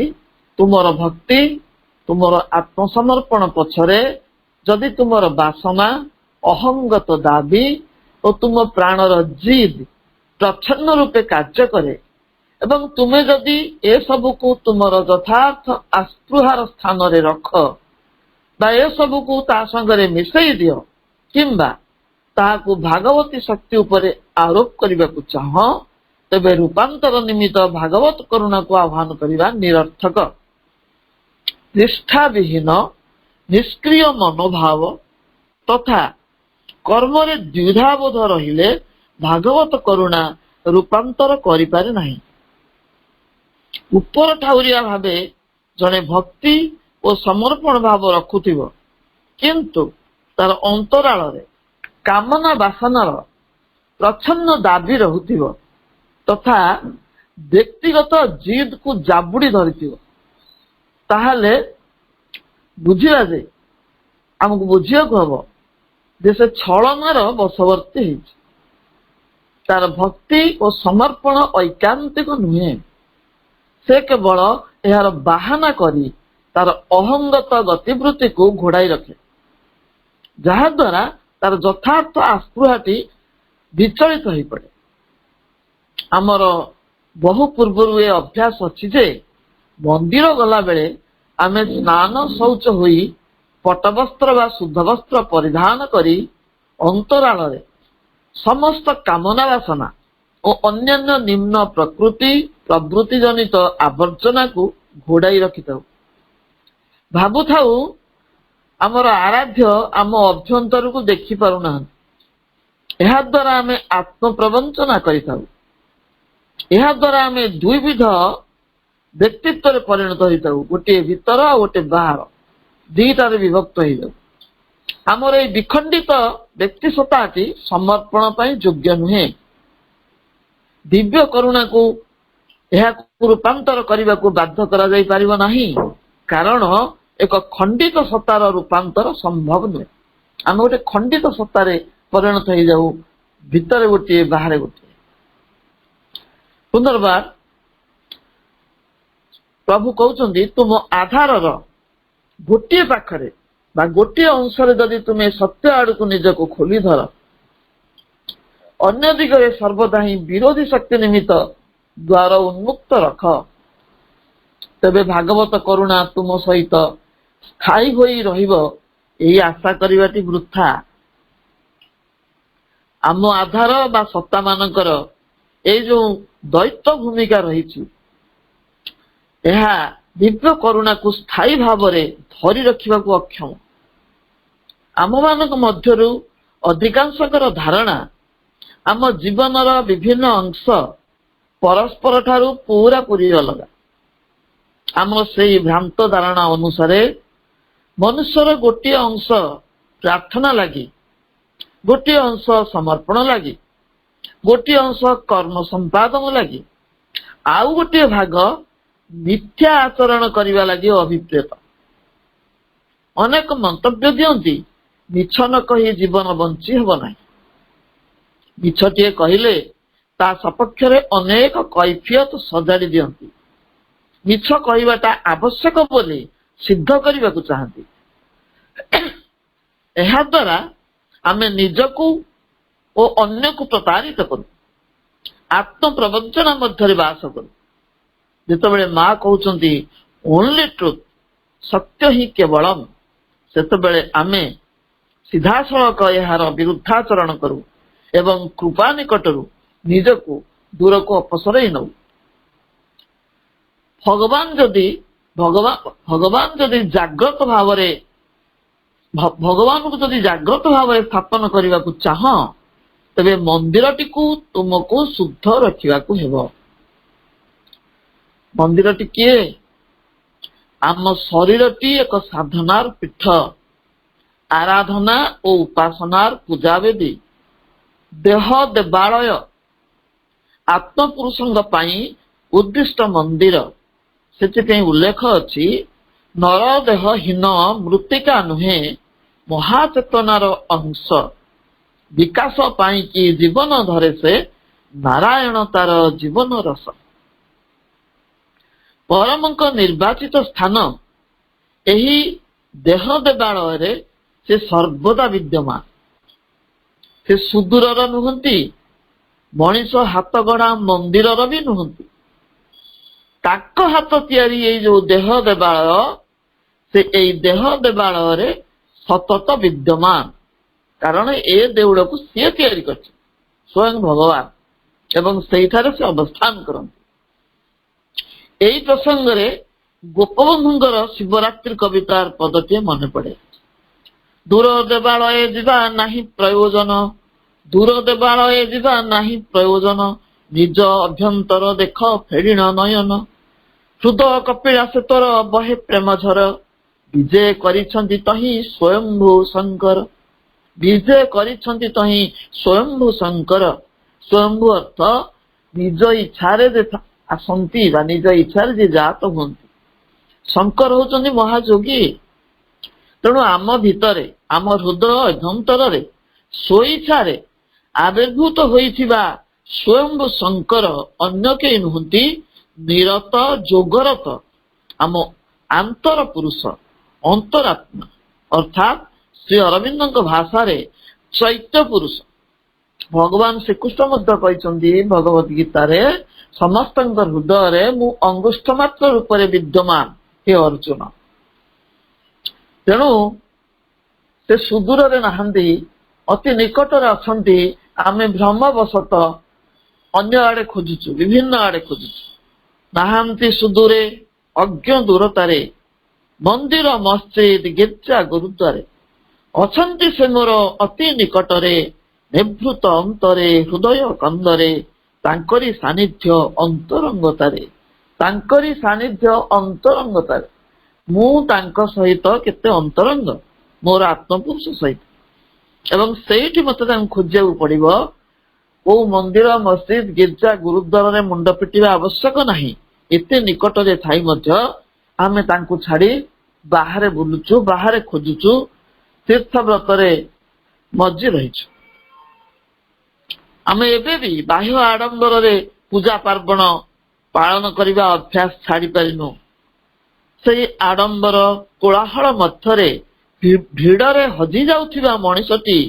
ତୁମର ଭକ୍ତି, ତୁମର ଆତ୍ମସମର୍ପଣ ପଛରେ ଯଦି ତୁମର ବାସନା, ଅହଙ୍ଗତ ଦାବି ଓ ତୁମ ପ୍ରାଣର ଜିଦ୍ ପ୍ରଚ୍ଛନ୍ନ ରୂପେ କାର୍ଯ୍ୟ କରେ ଏବଂ ତୁମେ ଯଦି ଏସବୁକୁ ତୁମର ଯଥାର୍ଥ ଆସ୍ପୃହାର ସ୍ଥାନରେ ରଖ ବା ଏସବୁକୁ ତା ସଙ୍ଗରେ ମିଶାଇ ଦିଅ କିମ୍ବା ତାହାକୁ ଭାଗବତୀ ଶକ୍ତି ଉପରେ ଆରୋପ କରିବାକୁ ଚାହଁ, ତେବେ ରୂପାନ୍ତର ନିମିତ୍ତ ଭାଗବତ କରୁଣାକୁ ଆହ୍ୱାନ କରିବା ନିରର୍ଥକ। ନିଷ୍ଠାବିହୀନ ନିଷ୍କ୍ରିୟ ମନୋଭାବ ତଥା କର୍ମରେ ଦ୍ୱିଧାବୋଧ ରହିଲେ ଭାଗବତ କରୁଣା ରୂପାନ୍ତର କରିପାରେ ନାହିଁ। ଉପର ଠାଉରିଆ ଭାବେ ଜଣେ ଭକ୍ତି ଓ ସମର୍ପଣ ଭାବ ରଖୁଥିବ, କିନ୍ତୁ ତାର ଅନ୍ତରାଳରେ କାମନା ବାସନାର ପ୍ରଚ୍ଛନ୍ନ ଦାବି ରହୁଥିବ ତଥା ବ୍ୟକ୍ତିଗତ ଜିଦକୁ ଜାବୁଡ଼ି ଧରିଥିବ, ତାହେଲେ ବୁଝିବା ଯେ ଆମକୁ ବୁଝିବାକୁ ହବ ଯେ ସେ ଛଳନାର ବଶବର୍ତ୍ତୀ ହେଇଛି। ତାର ଭକ୍ତି ଓ ସମର୍ପଣ ଐକାନ୍ତିକ ନୁହେଁ, ସେ କେବଳ ଏହାର ବାହାନା କରି ତାର ଅହଙ୍ଗତ ଗତିବୃତ୍ତିକୁ ଘୋଡ଼ାଇ ରଖେ, ଯାହାଦ୍ୱାରା ତାର ଯଥାର୍ଥ ଆସ୍ପୃହାଟି ବିଚଳିତ ହୋଇପଡ଼େ। ଆମର ବହୁ ପୂର୍ବରୁ ଏ ଅଭ୍ୟାସ ଅଛି ଯେ ମନ୍ଦିର ଗଲାବେଳେ ଆମେ ସ୍ନାନ ଶୌଚ ହୋଇ ପଟବସ୍ତ୍ର ବା ଶୁଦ୍ଧ ବସ୍ତ୍ର ପରିଧାନ କରି ଅନ୍ତରାଳରେ ସମସ୍ତ କାମନା ବାସନା ଓ ଅନ୍ୟାନ୍ୟ ନିମ୍ନ ପ୍ରବୃତ୍ତି ଜନିତ ଆବର୍ଜନାକୁ ଘୋଡ଼ାଇ ରଖିଥାଉ। ଭାବୁଥାଉ ଆମର ଆରାଧ୍ୟ ଆମ ଅଭ୍ୟନ୍ତରକୁ ଦେଖିପାରୁନାହାନ୍ତି। ଏହା ଦ୍ୱାରା ଆମେ ଆତ୍ମପ୍ରବଞ୍ଚନା କରିଥାଉ। ଏହା ଦ୍ୱାରା ଆମେ ଦୁଇବିଧ ବ୍ୟକ୍ତିତ୍ୱରେ ପରିଣତ ହୋଇଥାଉ, ଗୋଟିଏ ଭିତର ଆଉ ଗୋଟିଏ ବାହାର, ଦିଟାରେ ବିଭକ୍ତ ହୋଇଯାଉ। ଆମର ଏହି ବିଖଣ୍ଡିତ ବ୍ୟକ୍ତି ସତ୍ତାଟି ସମର୍ପଣ ପାଇଁ ଯୋଗ୍ୟ ନୁହେଁ। ଦିବ୍ୟ କରୁଣାକୁ ଏହାକୁ ରୂପାନ୍ତର କରିବାକୁ ବାଧ୍ୟ କରାଯାଇ ପାରିବ ନାହିଁ, କାରଣ ଏକ ଖଣ୍ଡିତ ସତ୍ତାର ରୂପାନ୍ତର ସମ୍ଭବ ନୁହେଁ। ଆମେ ଗୋଟେ ଖଣ୍ଡିତ ସତ୍ତାରେ ପରିଣତ ହେଇଯାଉ, ଭିତରେ ଗୋଟିଏ ବାହାରେ ଗୋଟିଏ। ପୁନର୍ବାର ପ୍ରଭୁ କହୁଛନ୍ତି, ତୁମ ଆଧାରର ଗୋଟିଏ ପାଖରେ ବା ଗୋଟିଏ ଅଂଶରେ ଯଦି ତୁମେ ସତ୍ୟ ଆଡକୁ ନିଜକୁ ଖୋଲି ଧର, ଅନ୍ୟ ଦିଗରେ ସର୍ବଦା ହିଁ ବିରୋଧୀ ଶକ୍ତି ନିମିତ୍ତ ଦ୍ୱାର ଉନ୍ମୁକ୍ତ ରଖ, ତେବେ ଭାଗବତ କରୁଣା ତୁମ ସହିତ ସ୍ଥାୟୀ ହୋଇ ରହିବ, ଏହି ଆଶା କରିବାଟି ବୃଥା। ଆମ ଆଧାର ବା ସତ୍ତା ମାନଙ୍କର ଏଇ ଯୋଉ ଦୈତ୍ୟ ଭୂମିକା ରହିଛି, ଏହା ଦିବ୍ୟ କରୁଣାକୁ ସ୍ଥାୟୀ ଭାବରେ ଧରି ରଖିବାକୁ ଅକ୍ଷମ। ଆମମାନଙ୍କ ମଧ୍ୟରୁ ଅଧିକାଂଶଙ୍କର ଧାରଣା ଆମ ଜୀବନର ବିଭିନ୍ନ ଅଂଶ ପରସ୍ପର ଠାରୁ ପୁରାପୁରି ଅଲଗା। ଆମର ସେହି ଭ୍ରାନ୍ତ ଧାରଣା ଅନୁସାରେ ମନୁଷ୍ୟର ଗୋଟିଏ ଅଂଶ ପ୍ରାର୍ଥନା ଲାଗି, ଗୋଟିଏ ଅଂଶ ସମର୍ପଣ ଲାଗି, ଗୋଟିଏ ଅଂଶ କର୍ମ ସମ୍ପାଦନ ଲାଗି, ଆଉ ଗୋଟିଏ ଭାଗ ମିଥ୍ୟା ଆଚରଣ କରିବା ଲାଗି ଅଭିପ୍ରେତ। ଅନେକ ମନ୍ତବ୍ୟ ଦିଅନ୍ତି, ମିଛ ନ କହି ଜୀବନ ବଞ୍ଚି ହେବ ନାହିଁ। ମିଛଟିଏ କହିଲେ ତା ସପକ୍ଷରେ ଅନେକ କୈଫିୟତ ସଜାଡ଼ି ଦିଅନ୍ତି। ମିଛ କହିବାଟା ଆବଶ୍ୟକ ବୋଲି ସିଦ୍ଧ କରିବାକୁ ଚାହାନ୍ତି। ଏହା ଦ୍ୱାରା ଆମେ ନିଜକୁ ଓ ଅନ୍ୟକୁ ପ୍ରତାରିତ କରୁ, ଆତ୍ମପ୍ରବଞ୍ଚନା ମଧ୍ୟରେ ବାସ କରୁ। ଯେତେବେଳେ ମା କହୁଛନ୍ତି ଓନ୍ଲି ଟ୍ରୁଥ, ସତ୍ୟ ହିଁ କେବଳମ୍, ସେତେବେଳେ ଆମେ ସିଧାସଳଖ ଏହାର ବିରୁଦ୍ଧାଚରଣ କରୁ ଏବଂ କୃପା ନିକଟରୁ ନିଜକୁ ଦୂରକୁ ଅପସରେଇ ନେଉ। ଭଗବାନଙ୍କୁ ଯଦି ଜାଗ୍ରତ ଭାବରେ ସ୍ଥାପନ କରିବାକୁ ଚାହଁ, ତେବେ ମନ୍ଦିରଟିକୁ ତୁମକୁ ଶୁଦ୍ଧ ରଖିବାକୁ ହେବ। ମନ୍ଦିରଟି କିଏ? ଆମ ଶରୀରଟି ଏକ ସାଧନାର ପୀଠ, ଆରାଧନା ଓ ଉପାସନାର ପୂଜାବେଦୀ, ଦେହ ଦେବାଳୟ, ଆତ୍ମପୁରୁଷଙ୍କ ପାଇଁ ଉଦ୍ଦିଷ୍ଟ ମନ୍ଦିର। ସେଥିପାଇଁ ଉଲ୍ଲେଖ ଅଛି, ନର ଦେହ ହୀନ ମୃତ୍ତିକା ନୁହେଁ, ମହାଚେତନାର ଅଂଶ। ବିକାଶ ପାଇଁ କି ଜୀବନ ଧରେ ସେ, ନାରାୟଣ ତାର ଜୀବନ ରସ। ପରମଙ୍କ ନିର୍ବାଚିତ ସ୍ଥାନ ଏହି ଦେହ ଦେବାଳୟରେ ସେ ସର୍ବଦା ବିଦ୍ୟମାନ। ସେ ସୁଦୂରର ନୁହନ୍ତି, ମଣିଷ ହାତ ଗଢା ମନ୍ଦିରର ବି ନୁହନ୍ତି। ତାଙ୍କ ହାତ ତିଆରି ଏଇ ଯୋଉ ଦେହ ଦେବାଳୟ, ସେ ଏଇ ଦେହ ଦେବାଳୟରେ ସତତ ବିଦ୍ୟମାନ। କାରଣ ଏ ଦେଉଳକୁ ସିଏ ତିଆରି କରିଛନ୍ତି, ସ୍ୱୟଂ ଭଗବାନ, ଏବଂ ସେଇଠାରେ ସେ ଅବସ୍ଥାନ କରନ୍ତି। ଏହି ପ୍ରସଙ୍ଗରେ ଗୋପବନ୍ଧୁଙ୍କର ଶିବରାତ୍ରି କବିତାର ପଦଟିଏ ମନେ ପଡେ। ଦୂର ଦେବାଳୟ ଯିବା ନାହିଁ ପ୍ରୟୋଜନ, ଦୂର ଦେବାଳୟ ଯିବା ନାହିଁ ପ୍ରୟୋଜନ, ନିଜ ଅଭ୍ୟନ୍ତର ଦେଖ ଫେରିଣ ନୟନ। ହୃଦ କପିଳାସ ତୋର ବହେ ପ୍ରେମ ଝର, ବିଜେ କରିଛନ୍ତି ତହିଁ ସ୍ୱୟମ୍ଭୁ ଶଙ୍କର। ବିଜେ କରିଛନ୍ତି ତହିଁ ସ୍ୱୟମ୍ଭୁ ଶଙ୍କର। ସ୍ୱୟମ୍ଭୁ ଅର୍ଥ ନିଜ ଇଚ୍ଛାରେ ଯେ ଆସନ୍ତି ବା ନିଜ ଇଚ୍ଛାରେ ଯେ ଜାତ ହୁଅନ୍ତି। ଶଙ୍କର ହଉଛନ୍ତି ମହାଯୋଗୀ। ତେଣୁ ଆମ ଭିତରେ, ଆମ ହୃଦୟ ଅଭ୍ୟନ୍ତରରେ ସ୍ୱଇଚ୍ଛାରେ ଆବିର୍ଭୂତ ହୋଇଥିବା ସ୍ୱୟମ୍ଭୁ ଶଙ୍କର ଅନ୍ୟ କେହି ନୁହନ୍ତି, ନିରତ ଯୋଗରତ ଆମ ଆନ୍ତର ପୁରୁଷ, ଅନ୍ତରାତ୍ମା, ଅର୍ଥାତ୍ ଶ୍ରୀ ଅରବିନ୍ଦଙ୍କ ଭାଷାରେ ଚୈତ୍ୟ ପୁରୁଷ। ଭଗବାନ ଶ୍ରୀକୃଷ୍ଣ ମଧ୍ୟ କହିଛନ୍ତି ଭଗବତ ଗୀତାରେ, ସମସ୍ତଙ୍କ ହୃଦୟରେ ମୁଁ ଅଙ୍ଗୁଷ୍ଠ ମାତ୍ର ରୂପରେ ବିଦ୍ୟମାନ ହେ ଅର୍ଜୁନ। ତେଣୁ ସେ ସୁଦୂରରେ ନାହାନ୍ତି, ଅତି ନିକଟରେ ଅଛନ୍ତି। ଆମେ ଭ୍ରମବଶତଃ ଅନ୍ୟ ଆଡେ ଖୋଜୁଛୁ, ବିଭିନ୍ନ ଆଡେ ଖୋଜୁଛୁ। ନାହାନ୍ତି ସୁଦୂରେ ଅଜ୍ଞ ଦୂରତାରେ, ମନ୍ଦିର ମସଜିଦ ଗିର୍ଜା ଗୁରୁଦ୍ୱାରେ। ଅଛନ୍ତି ସେ ମୋର ଅତି ନିକଟରେ, ନିଭୃତ ଅନ୍ତରେ ହୃଦୟ କନ୍ଦରେ। ତାଙ୍କରି ସାନ୍ନିଧ୍ୟ ଅନ୍ତରଙ୍ଗତାରେ, ତାଙ୍କରି ସାନ୍ନିଧ୍ୟ ଅନ୍ତରଙ୍ଗତାରେ। ମୁଁ ତାଙ୍କ ସହିତ କେତେ ଅନ୍ତରଙ୍ଗ, ମୋର ଆତ୍ମପୁରୁଷ ସହିତ। ଏବଂ ସେଇଠି ମତେ ତାଙ୍କୁ ଖୋଜିବାକୁ ପଡିବ। କୋଉ ମନ୍ଦିର ମସଜିଦ ଗିର୍ଜା ଗୁରୁଦ୍ୱାରରେ ମୁଣ୍ଡ ପିଟିବା ଆବଶ୍ୟକ ନାହିଁ। ଏତେ ନିକଟରେ ଥାଇ ମଧ୍ୟ ଆମେ ତାଙ୍କୁ ଛାଡି ବାହାରେ ବୁଲୁଛୁ, ବାହାରେ ଖୋଜୁଛୁ, ତୀର୍ଥ ବ୍ରତରେ ମଜ୍ଜି ରହିଛୁ। ଆମେ ଏବେ ବି ବାହ୍ୟ ଆଡମ୍ବରରେ ପୂଜା ପାର୍ବଣ ପାଳନ କରିବା ଅଭ୍ୟାସ ଛାଡି ପାରିନୁ। ସେଇ ଆଡମ୍ବର କୋଳାହଳ ମଧ୍ୟରେ ଭିଡରେ ହଜି ଯାଉଥିବା ମଣିଷଟି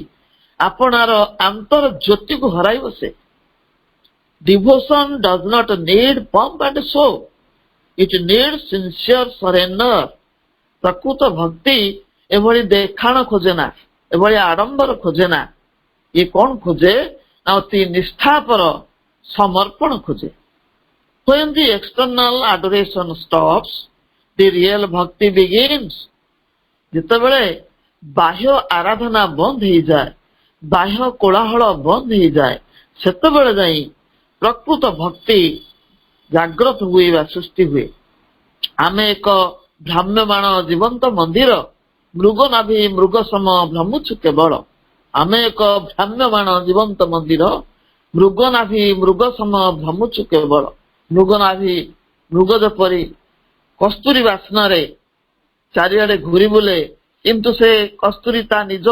ଆପଣାର ଆନ୍ତର ଜ୍ୟୋତିକୁ ହରାଇ ବସେ। Devotion does not need pomp and show, it needs sincere surrender. ପ୍ରକୃତ ଭକ୍ତି ଏଭଳି ଦେଖାଣ ଖୋଜେ ନା, ଏଭଳି ଆଡମ୍ବର ଖୋଜେ ନା। ଇଏ କଣ ଖୋଜେ ନା ଅତି ନିଷ୍ଠାପର ସମର୍ପଣ ଖୋଜେ। When the external adoration stops, the real bhakti begins. ଯେତେବେଳେ ବାହ୍ୟ ଆରାଧନା ବନ୍ଦ ହେଇଯାଏ, ବାହ୍ୟ କୋଳାହଳ ବନ୍ଦ ହେଇଯାଏ, ସେତେବେଳେ ଯାଇ ପ୍ରକୃତ ଭକ୍ତି ଜାଗ୍ରତ ହୁଏ ବା ସୃଷ୍ଟି ହୁଏ। ଆମେ ଏକ ଭ୍ରାମ୍ୟମାଣ ଜୀବନ୍ତ ମନ୍ଦିର, ମୃଗନାଭି ମୃଗ ସମ ଭ୍ରମୁଛୁ କେବଳ। ଆମେ ଏକ ଭ୍ରାମ୍ୟମାଣ ଜୀବନ୍ତ ମନ୍ଦିର, ମୃଗନାଭି ମୃଗ ସମ ଭ୍ରମୁଛୁ କେବଳ। ମୃଗନାଭି ମୃଗ ଯେପରି କସ୍ତୁରୀ ବାସ୍ନାରେ ଚାରିଆଡେ ଘୁରି ବୁଲେ, କିନ୍ତୁ ସେ କସ୍ତୁରୀ ତା ନିଜ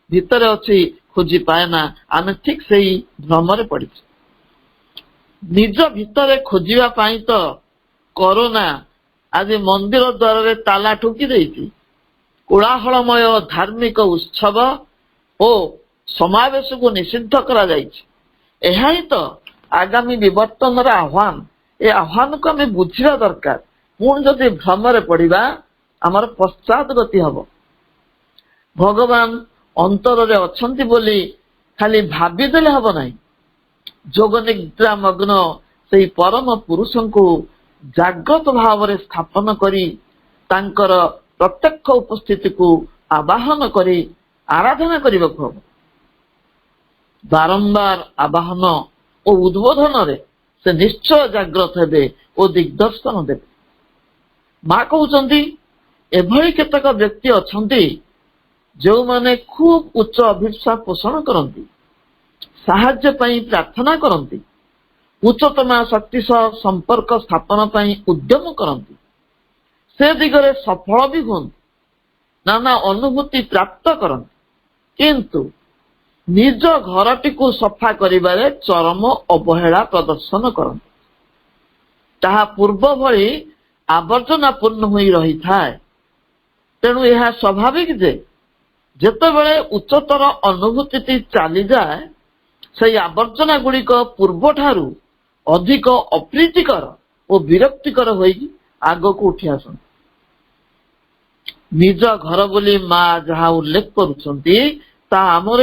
ଭିତରେ ଅଛି, ଖୋଜି ପାଏ ନା। ଆମେ ଠିକ ସେଇ ଭ୍ରମରେ ପଡିଛୁ। ନିଜ ଭିତରେ ଖୋଜିବା ପାଇଁ ତ କରୋନା ଆଜି ମନ୍ଦିର ଦ୍ୱାରରେ ତାଲା ଠୁକି ଦେଇଛି। କୋଳାହଳମୟ ଧାର୍ମିକ ଉତ୍ସବ ଓ ସମାବେଶକୁ ନିଷିଦ୍ଧ କରାଯାଇଛି। ଏହା ହିଁ ତ ଆଗାମୀ ବିବର୍ତ୍ତନର ଆହ୍ୱାନ। ଏ ଆହ୍ୱାନକୁ ଆମେ ବୁଝିବା ଦରକାର। ପୁଣି ଯଦି ଭ୍ରମରେ ପଡିବା ଆମର ପଶ୍ଚାତ ଗତି ହବ। ଭଗବାନ ଅନ୍ତରରେ ଅଛନ୍ତି ବୋଲି ଖାଲି ଭାବିଦେଲେ ହବ ନାହିଁ। ଯୋଗ ନିଦ୍ରା ମଗ୍ନ ସେଇ ପରମ ପୁରୁଷଙ୍କୁ ଜାଗ୍ରତ ଭାବରେ ସ୍ଥାପନ କରି ତାଙ୍କର ପ୍ରତ୍ୟକ୍ଷ ଉପସ୍ଥିତିକୁ ଆବାହନ କରି ଆରାଧନା କରିବାକୁ ହବ। ବାରମ୍ବାର ଆବାହନ ଓ ଉଦ୍ବୋଧନରେ ସେ ନିଶ୍ଚୟ ଜାଗ୍ରତ ହେବେ ଓ ଦିଗ୍ଦର୍ଶନ ଦେବେ। ମା କହୁଛନ୍ତି, ଏଭଳି କେତେକ ବ୍ୟକ୍ତି ଅଛନ୍ତି ଯେଉଁମାନେ ଖୁବ୍ ଉଚ୍ଚ ଅଭିପ୍ସା ପୋଷଣ କରନ୍ତି, ସାହାଯ୍ୟ ପାଇଁ ପ୍ରାର୍ଥନା କରନ୍ତି, ଉଚ୍ଚତମ ଶକ୍ତି ସହ ସମ୍ପର୍କ ସ୍ଥାପନ ପାଇଁ ଉଦ୍ୟମ କରନ୍ତି, ସେ ଦିଗରେ ସଫଳ ବି ହୁଅନ୍ତି, ନାନା ଅନୁଭୂତି ପ୍ରାପ୍ତ କରନ୍ତି, କିନ୍ତୁ ନିଜ ଘରଟିକୁ ସଫା କରିବାରେ ଚରମ ଅବହେଳା ପ୍ରଦର୍ଶନ କରନ୍ତି। ତାହା ପୂର୍ବ ଭଳି ଆବର୍ଜନା ପୂର୍ଣ୍ଣ ହୋଇ ରହିଥାଏ। ତେଣୁ ଏହା ସ୍ୱାଭାବିକ ଯେ ଯେତେବେଳେ ଉଚ୍ଚତର ଅନୁଭୂତିଟି ଚାଲିଯାଏ, ସେହି ଆବର୍ଜନା ଗୁଡ଼ିକ ପୂର୍ବଠାରୁ ଅଧିକ ଅପ୍ରୀତିକର ଓ ବିରକ୍ତିକର ହୋଇ ଆଗକୁ ଉଠି ଆସନ୍ତି। ନିଜ ଘର ବୋଲି ମା ଯାହା ଉଲ୍ଲେଖ କରୁଛନ୍ତି, ତାହା ଆମର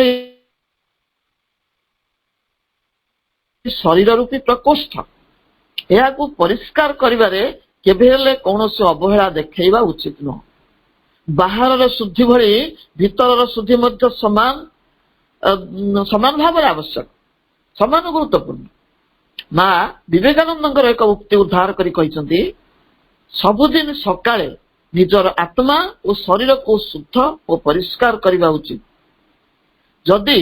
ଶରୀର ରୂପୀ ପ୍ରକୋଷ୍ଠ। ଏହାକୁ ପରିଷ୍କାର କରିବାରେ କେବେ ହେଲେ କୌଣସି ଅବହେଳା ଦେଖାଇବା ଉଚିତ ନୁହେଁ। ବାହାରର ଶୁଦ୍ଧି ଭଳି ଭିତରର ଶୁଦ୍ଧି ମଧ୍ୟ ସମାନ ଭାବରେ ଆବଶ୍ୟକ, ସମାନ ଗୁରୁତ୍ୱପୂର୍ଣ୍ଣ। ମା ବିବେକାନନ୍ଦଙ୍କର ଏକ ଉକ୍ତି ଉଦ୍ଧାର କରି କହିଛନ୍ତି, ସବୁଦିନ ସକାଳେ ନିଜର ଆତ୍ମା ଓ ଶରୀରକୁ ଶୁଦ୍ଧ ଓ ପରିଷ୍କାର କରିବା ଉଚିତ। ଯଦି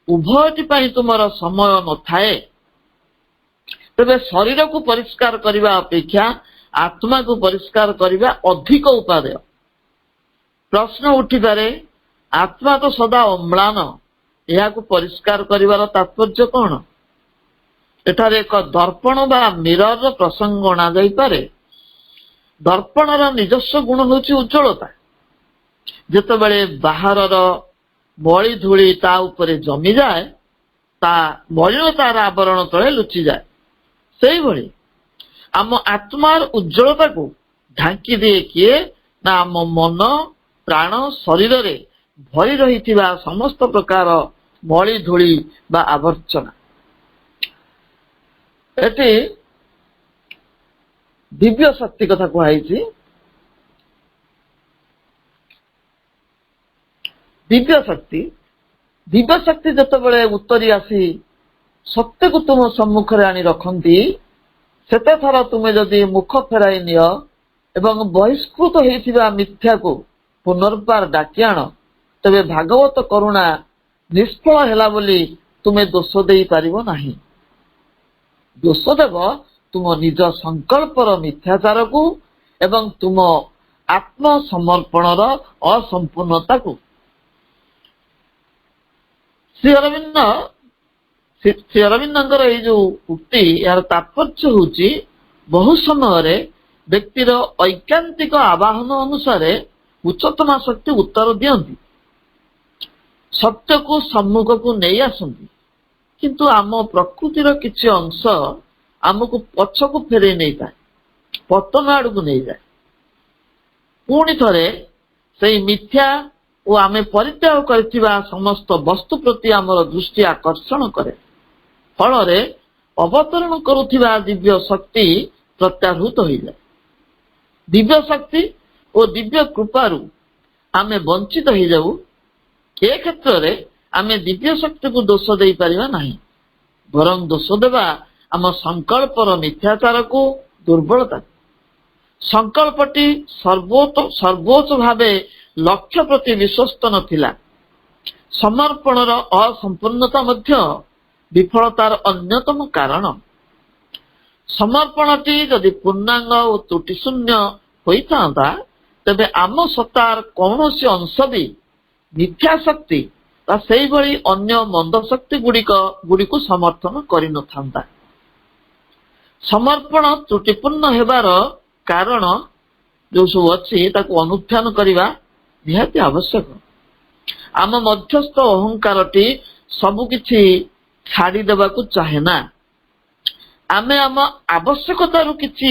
ଉଭୟଟି ପାଇଁ ତୁମର ସମୟ ନଥାଏ, ତେବେ ଶରୀରକୁ ପରିଷ୍କାର କରିବା ଅପେକ୍ଷା ଆତ୍ମାକୁ ପରିଷ୍କାର କରିବା ଅଧିକ ଉପାଦେୟ। ପ୍ରଶ୍ନ ଉଠିପାରେ, ଆତ୍ମା ତ ସଦା ଅମ୍ଳାନ, ଏହାକୁ ପରିଷ୍କାର କରିବାର ତାତ୍ପର୍ଯ୍ୟ କଣ? ଏଠାରେ ଏକ ଦର୍ପଣ ବା ମିରରର ପ୍ରସଙ୍ଗ ଅଣାଯାଇପାରେ। ଦର୍ପଣର ନିଜସ୍ୱ ଗୁଣ ହେଉଛି ଉଜ୍ଜ୍ୱଳତା। ଯେତେବେଳେ ବାହାରର ମଳି ଧୂଳି ତା ଉପରେ ଜମିଯାଏ, ତା ମଳିନତାର ଆବରଣ ତଳେ ଲୁଚିଯାଏ। ସେଇଭଳି ଆମ ଆତ୍ମାର ଉଜ୍ଜ୍ୱଳତାକୁ ଢାଙ୍କି ଦିଏ କିଏ? ନା ଆମ ମନ, ପ୍ରାଣ, ଶରୀରରେ ଭରି ରହିଥିବା ସମସ୍ତ ପ୍ରକାର ମଳି ଧୂଳି ବା ଆବର୍ଜନା। ଏଠି ଦିବ୍ୟ ଶକ୍ତି କଥା କୁହାଯାଇଛି। ଦିବ୍ୟ ଶକ୍ତି ଯେତେବେଳେ ଉତ୍ତରି ଆସି ସତ୍ୟକୁ ତୁମ ସମ୍ମୁଖରେ ଆଣି ରଖନ୍ତି, ସେତେଥର ତୁମେ ଯଦି ମୁଖ ଫେରାଇ ନିଅ ଏବଂ ବହିଷ୍କୃତ ହୋଇଥିବା ମିଥ୍ୟାକୁ ପୁନର୍ବାର ଡାକି ଆଣ, ତେବେ ଭାଗବତ କରୁଣା ନିଷ୍ଫଳ ହେଲା ବୋଲି ତୁମେ ଦୋଷ ଦେଇପାରିବ ନାହିଁ। ଦୋଷ ଦେବ ତୁମ ନିଜ ସଂକଳ୍ପର ମିଥ୍ୟାଚାରକୁ ଏବଂ ତୁମ ଆତ୍ମସମର୍ପଣର ଅସମ୍ପୂର୍ଣ୍ଣତାକୁ। ଶ୍ରୀ ଅରବିନ୍ଦଙ୍କର ଏଇ ଯୋଉ ଉକ୍ତି, ଏହାର ତାତ୍ପର୍ଯ୍ୟ ହେଉଛି, ବହୁ ସମୟରେ ବ୍ୟକ୍ତିର ଐକାନ୍ତିକ ଆବାହନ ଅନୁସାରେ ଉଚ୍ଚତମ ଶକ୍ତି ଉତ୍ତର ଦିଅନ୍ତି, ସତ୍ୟକୁ ସମ୍ମୁଖକୁ ନେଇ ଆସନ୍ତି, କିନ୍ତୁ ଆମ ପ୍ରକୃତିର କିଛି ଅଂଶ ଆମକୁ ପଛକୁ ଫେରେଇ ନେଇଥାଏ, ପତନ ଆଡକୁ ନେଇଯାଏ। ପୁଣି ଥରେ ସେଇ ମିଥ୍ୟା ଓ ଆମେ ପରିତ୍ୟାଗ କରିଥିବା ସମସ୍ତ ବସ୍ତୁ ପ୍ରତି ଆମର ଦୃଷ୍ଟି ଆକର୍ଷଣ କରେ। ଫଳରେ ଅବତରଣ କରୁଥିବା ଦିବ୍ୟ ଶକ୍ତି ପ୍ରତ୍ୟାହୃତ ହୋଇଯାଏ। ଦିବ୍ୟ ଶକ୍ତି ଓ ଦିବ୍ୟ କୃପାରୁ ଆମେ ବଞ୍ଚିତ ହୋଇଯାଉ। ଏ କ୍ଷେତ୍ରରେ ଆମେ ଦିବ୍ୟ ଶକ୍ତିକୁ ଦୋଷ ଦେଇପାରିବା ନାହିଁ, ବରଂ ଦୋଷ ଦେବା ଆମ ସଂକଳ୍ପର ମିଥ୍ୟାଚାରକୁ, ଦୁର୍ବଳତାକୁ। ସଂକଳ୍ପଟି ସର୍ବୋଚ୍ଚ ଭାବେ ଲକ୍ଷ୍ୟ ପ୍ରତି ବିଶ୍ୱସ୍ତ ନଥିଲା। ସମର୍ପଣର ଅସମ୍ପୂର୍ଣ୍ଣତା ମଧ୍ୟ ବିଫଳତାର ଅନ୍ୟତମ କାରଣ। ସମର୍ପଣଟି ଯଦି ପୂର୍ଣ୍ଣାଙ୍ଗ ଓ ତ୍ରୁଟିଶୂନ୍ୟ ହୋଇଥାନ୍ତା, ତେବେ ଆମ ସତ୍ତାର କୌଣସି ଅଂଶ ବି ମିଥ୍ୟା ଶକ୍ତି ବା ସେଇଭଳି ଅନ୍ୟ ମନ୍ଦ ଶକ୍ତି ଗୁଡ଼ିକୁ ସମର୍ଥନ କରିନଥାନ୍ତା। ସମର୍ପଣ ତ୍ରୁଟିପୂର୍ଣ୍ଣ ହେବାର କାରଣ ଯୋଉ ସବୁ ଅଛି, ତାକୁ ଅନୁଧ୍ୟାନ କରିବା ନିହାତି ଆବଶ୍ୟକ। ଆମ ମଧ୍ୟସ୍ଥ ଅହଙ୍କାରଟି ସବୁକିଛି ଛାଡିଦେବାକୁ ଚାହେଁ ନା। ଆମେ ଆମ ଆବଶ୍ୟକତାରୁ କିଛି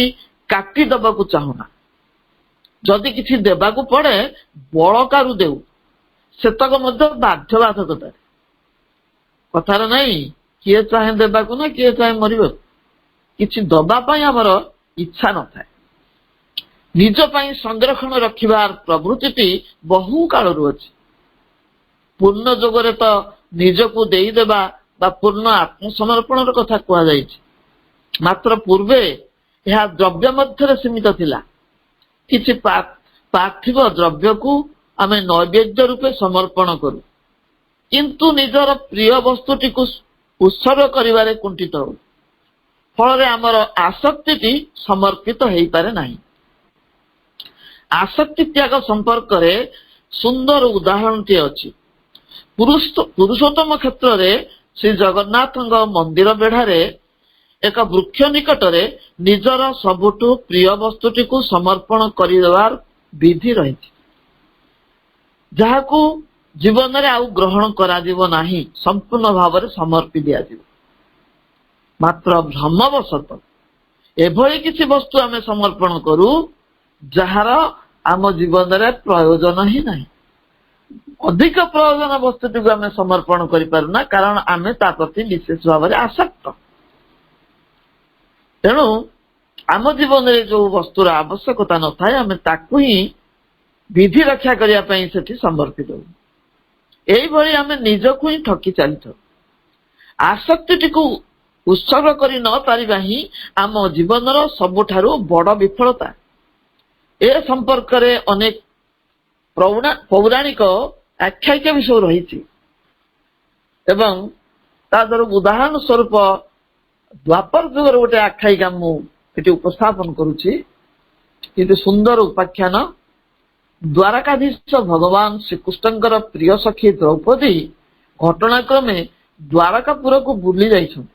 କାଟିଦେବାକୁ ଚାହୁଁନା। ଯଦି କିଛି ଦେବାକୁ ପଡେ ବଳକାରୁ ଦେଉ, ସେତକ ମଧ୍ୟ ବାଧ୍ୟବାଧକତାରେ। କଥାରେ ନାହିଁ କିଏ ଚାହେଁ ଦେବାକୁ ନା କିଏ ଚାହେଁ ମରିବାକୁ। କିଛି ଦବା ପାଇଁ ଆମର ଇଚ୍ଛା ନଥାଏ। ନିଜ ପାଇଁ ସଂରକ୍ଷଣ ରଖିବାର ପ୍ରବୃତ୍ତିଟି ବହୁ କାଳରୁ ଅଛି। ପୂର୍ଣ୍ଣ ଯୋଗରେ ତ ନିଜକୁ ଦେଇଦେବା ବା ପୂର୍ଣ୍ଣ ଆତ୍ମସମର୍ପଣର କଥା କୁହାଯାଇଛି। ମାତ୍ର ପୂର୍ବେ ଏହା ଦ୍ରବ୍ୟ ମଧ୍ୟରେ ସୀମିତ ଥିଲା। କିଛି ପାର୍ଥିବ ଦ୍ରବ୍ୟକୁ ଆମେ ନୈବେଦ୍ୟ ରୂପେ ସମର୍ପଣ କରୁ, କିନ୍ତୁ ନିଜର ପ୍ରିୟ ବସ୍ତୁଟିକୁ ଉତ୍ସର୍ଗ କରିବାରେ କୁଣ୍ଠିତ ହେଉ। ଫଳରେ ଆମର ଆସକ୍ତିଟି ସମର୍ପିତ ହେଇପାରେ ନାହିଁ। ଆସକ୍ତି ତ୍ୟାଗ ସମ୍ପର୍କରେ ସୁନ୍ଦର ଉଦାହରଣଟିଏ ଅଛି। ପୁରୁଷୋତ୍ତମ କ୍ଷେତ୍ରରେ ଶ୍ରୀ ଜଗନ୍ନାଥଙ୍କ ମନ୍ଦିର ବେଢାରେ ଏକ ବୃକ୍ଷ ନିକଟରେ ନିଜର ସବୁଠୁ ପ୍ରିୟ ବସ୍ତୁଟିକୁ ସମର୍ପଣ କରିଦେବାର ବିଧି ରହିଛି, ଯାହାକୁ ଜୀବନରେ ଆଉ ଗ୍ରହଣ କରାଯିବ ନାହିଁ, ସମ୍ପୂର୍ଣ୍ଣ ଭାବରେ ସମର୍ପି ଦିଆଯିବ। ମାତ୍ର ଭ୍ରମବଶତଃ ଏଭଳି କିଛି ବସ୍ତୁ ଆମେ ସମର୍ପଣ କରୁ ଯାହାର ଆମ ଜୀବନରେ ପ୍ରୟୋଜନ ହିଁ ନାହିଁ। ଅଧିକ ପ୍ରୟୋଜନ ବସ୍ତୁଟିକୁ ଆମେ ସମର୍ପଣ କରିପାରୁନା, କାରଣ ଆମେ ତା ପ୍ରତି ବିଶେଷ ଭାବରେ ଆସକ୍ତ। ତେଣୁ ଆମ ଜୀବନରେ ଯୋଉ ବସ୍ତୁର ଆବଶ୍ୟକତା ନଥାଏ, ଆମେ ତାକୁ ହିଁ ବିଧି ରକ୍ଷା କରିବା ପାଇଁ ସେଠି ସମର୍ପିତ ହେଉ। ଏଇଭଳି ଆମେ ନିଜକୁ ହିଁ ଠକି ଚାଲିଥାଉ। ଆସକ୍ତିଟିକୁ ଉତ୍ସର୍ଗ କରି ନ ପାରିବା ହିଁ ଆମ ଜୀବନର ସବୁଠାରୁ ବଡ ବିଫଳତା। ଏ ସମ୍ପର୍କରେ ଅନେକ ପୌରାଣିକ ଆଖ୍ୟାୟିକା ବିଷୟ ରହିଛି ଏବଂ ତା ଦ୍ୱାରା ଉଦାହରଣ ସ୍ୱରୂପ ଦ୍ୱାପର ଯୁଗର ଗୋଟେ ଆଖ୍ୟାୟିକା ମୁଁ ଏଠି ଉପସ୍ଥାପନ କରୁଛି। କିନ୍ତୁ ସୁନ୍ଦର ଉପାଖ୍ୟାନ। ଦ୍ୱାରକାଧୀଶ ଭଗବାନ ଶ୍ରୀକୃଷ୍ଣଙ୍କର ପ୍ରିୟ ସଖୀ ଦ୍ରୌପଦୀ ଘଟଣାକ୍ରମେ ଦ୍ୱାରକାପୁରକୁ ବୁଲି ଯାଇଛନ୍ତି।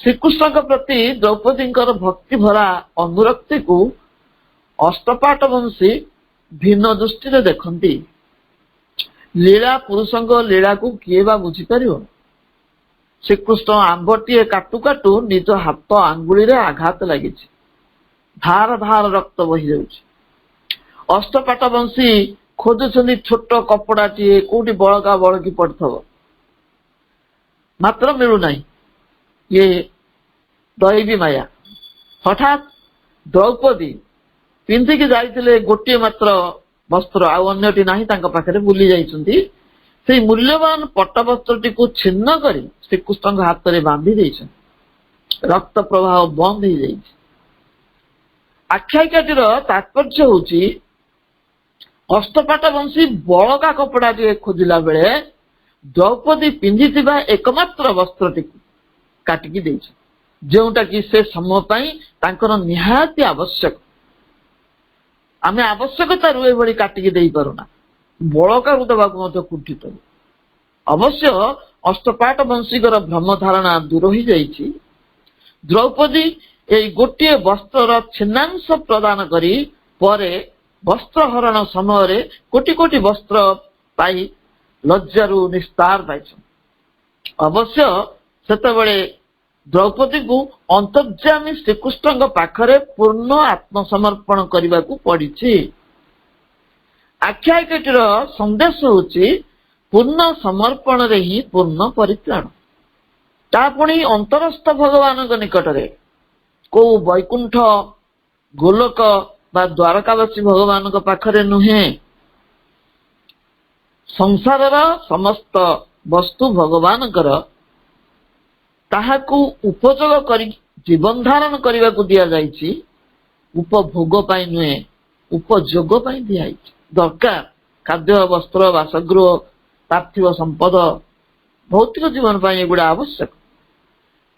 ଶ୍ରୀକୃଷ୍ଣଙ୍କ ପ୍ରତି ଦ୍ରୌପଦୀଙ୍କର ଭକ୍ତି ଭରା ଅନୁରକ୍ତିକୁ ଅଷ୍ଟପାଟ ବଂଶୀ ଭିନ୍ନ ଦୃଷ୍ଟିରେ ଦେଖନ୍ତି। ଲୀଳା ପୁରୁଷଙ୍କ ଲୀଳାକୁ କିଏ ବା ବୁଝିପାରିବ? ଶ୍ରୀକୃଷ୍ଣ ଆମ୍ବଟିଏ କାଟୁ କାଟୁ ନିଜ ହାତ ଆଙ୍ଗୁଳିରେ ଆଘାତ ଲାଗିଛି। ଧାର ଧାର ରକ୍ତ ବହି ଯାଉଛି। ଅଷ୍ଟପାଟ ବଂଶୀ ଖୋଜୁଛନ୍ତି ଛୋଟ କପଡାଟିଏ କୋଉଠି ବଳକା ବଳକି ପଡିଥିବ, ମାତ୍ର ମିଳୁନାହିଁ। ଇଏ ଦୈବୀ ମାୟା। ହଠାତ୍ ଦ୍ରୌପଦୀ ପିନ୍ଧିକି ଯାଇଥିଲେ ଗୋଟିଏ ମାତ୍ର ବସ୍ତ୍ର, ଆଉ ଅନ୍ୟଟି ନାହିଁ ତାଙ୍କ ପାଖରେ, ଭୁଲି ଯାଇଛନ୍ତି। ସେଇ ମୂଲ୍ୟବାନ ପଟ୍ଟବସ୍ତ୍ରଟିକୁ ଛିନ୍ନ କରି ଶ୍ରୀକୃଷ୍ଣଙ୍କ ହାତରେ ବାନ୍ଧି ଦେଇଛନ୍ତି। ରକ୍ତ ପ୍ରବାହ ବନ୍ଦ ହେଇଯାଇଛି। ଆଖ୍ୟାୟିକାଟିର ତାତ୍ପର୍ଯ୍ୟ ହଉଛି, ଅଷ୍ଟପାଟ ବଂଶୀ ବଳକା କପଡାଟିଏ ଖୋଜିଲା ବେଳେ ଦ୍ରୌପଦୀ ପିନ୍ଧିଥିବା ଏକମାତ୍ର ବସ୍ତ୍ରଟିକୁ କାଟିକି ଦେଇଛନ୍ତି, ଯେଉଁଟା କି ସେ ସମୟ ପାଇଁ ତାଙ୍କର ନିହାତି ଆବଶ୍ୟକ। ଆମେ ଆବଶ୍ୟକତାରୁ ଏଭଳି କାଟିକି ଦେଇପାରୁନା, ବଳକାରୁ ଦେବାକୁ ମଧ୍ୟ କୁଣ୍ଠିତ। ଅବଶ୍ୟ ଅଷ୍ଟପାଟ ବଂଶୀଙ୍କର ଭ୍ରମ ଧାରଣା ଦୂର ହୋଇଯାଇଛି। ଦ୍ରୌପଦୀ ଏଇ ଗୋଟିଏ ବସ୍ତ୍ରର ଛିନ୍ନାଂଶ ପ୍ରଦାନ କରି ପରେ ବସ୍ତ୍ର ହରଣ ସମୟରେ କୋଟି କୋଟି ବସ୍ତ୍ର ପାଇ ଲଜ୍ଜାରୁ ନିସ୍ତାର ପାଇଛନ୍ତି। ଅବଶ୍ୟ ସେତେବେଳେ ଦ୍ରୌପଦୀଙ୍କୁ ଅନ୍ତର୍ଯ୍ୟାମୀ ଶ୍ରୀକୃଷ୍ଣଙ୍କ ପାଖରେ ପୂର୍ଣ୍ଣ ଆତ୍ମସମର୍ପଣ କରିବାକୁ ପଡିଛି। ଆଖ୍ୟାୟିକାଟିର ସନ୍ଦେଶ ହେଉଛି, ପୂର୍ଣ୍ଣ ସମର୍ପଣରେ ହିଁ ପୂର୍ଣ୍ଣ ପରିତ୍ରାଣ। ତା ପୁଣି ଅନ୍ତରସ୍ଥ ଭଗବାନଙ୍କ ନିକଟରେ, କୋଉ ବୈକୁଣ୍ଠ ଗୋଲୋକ ବା ଦ୍ୱାରକାବାସୀ ଭଗବାନଙ୍କ ପାଖରେ ନୁହେଁ। ସଂସାରର ସମସ୍ତ ବସ୍ତୁ ଭଗବାନଙ୍କର, ତାହାକୁ ଉପଯୋଗ କରି ଜୀବନ ଧାରଣ କରିବାକୁ ଦିଆଯାଇଛି। ଉପଭୋଗ ପାଇଁ ନୁହେଁ, ଉପଯୋଗ ପାଇଁ ଦିଆଯାଇଛି। ଦରକାର ଖାଦ୍ୟ, ବସ୍ତ୍ର, ବାସଗୃହ, ପାର୍ଥିବ ସମ୍ପଦ, ଭୌତିକ ଜୀବନ ପାଇଁ ଏଗୁଡା ଆବଶ୍ୟକ।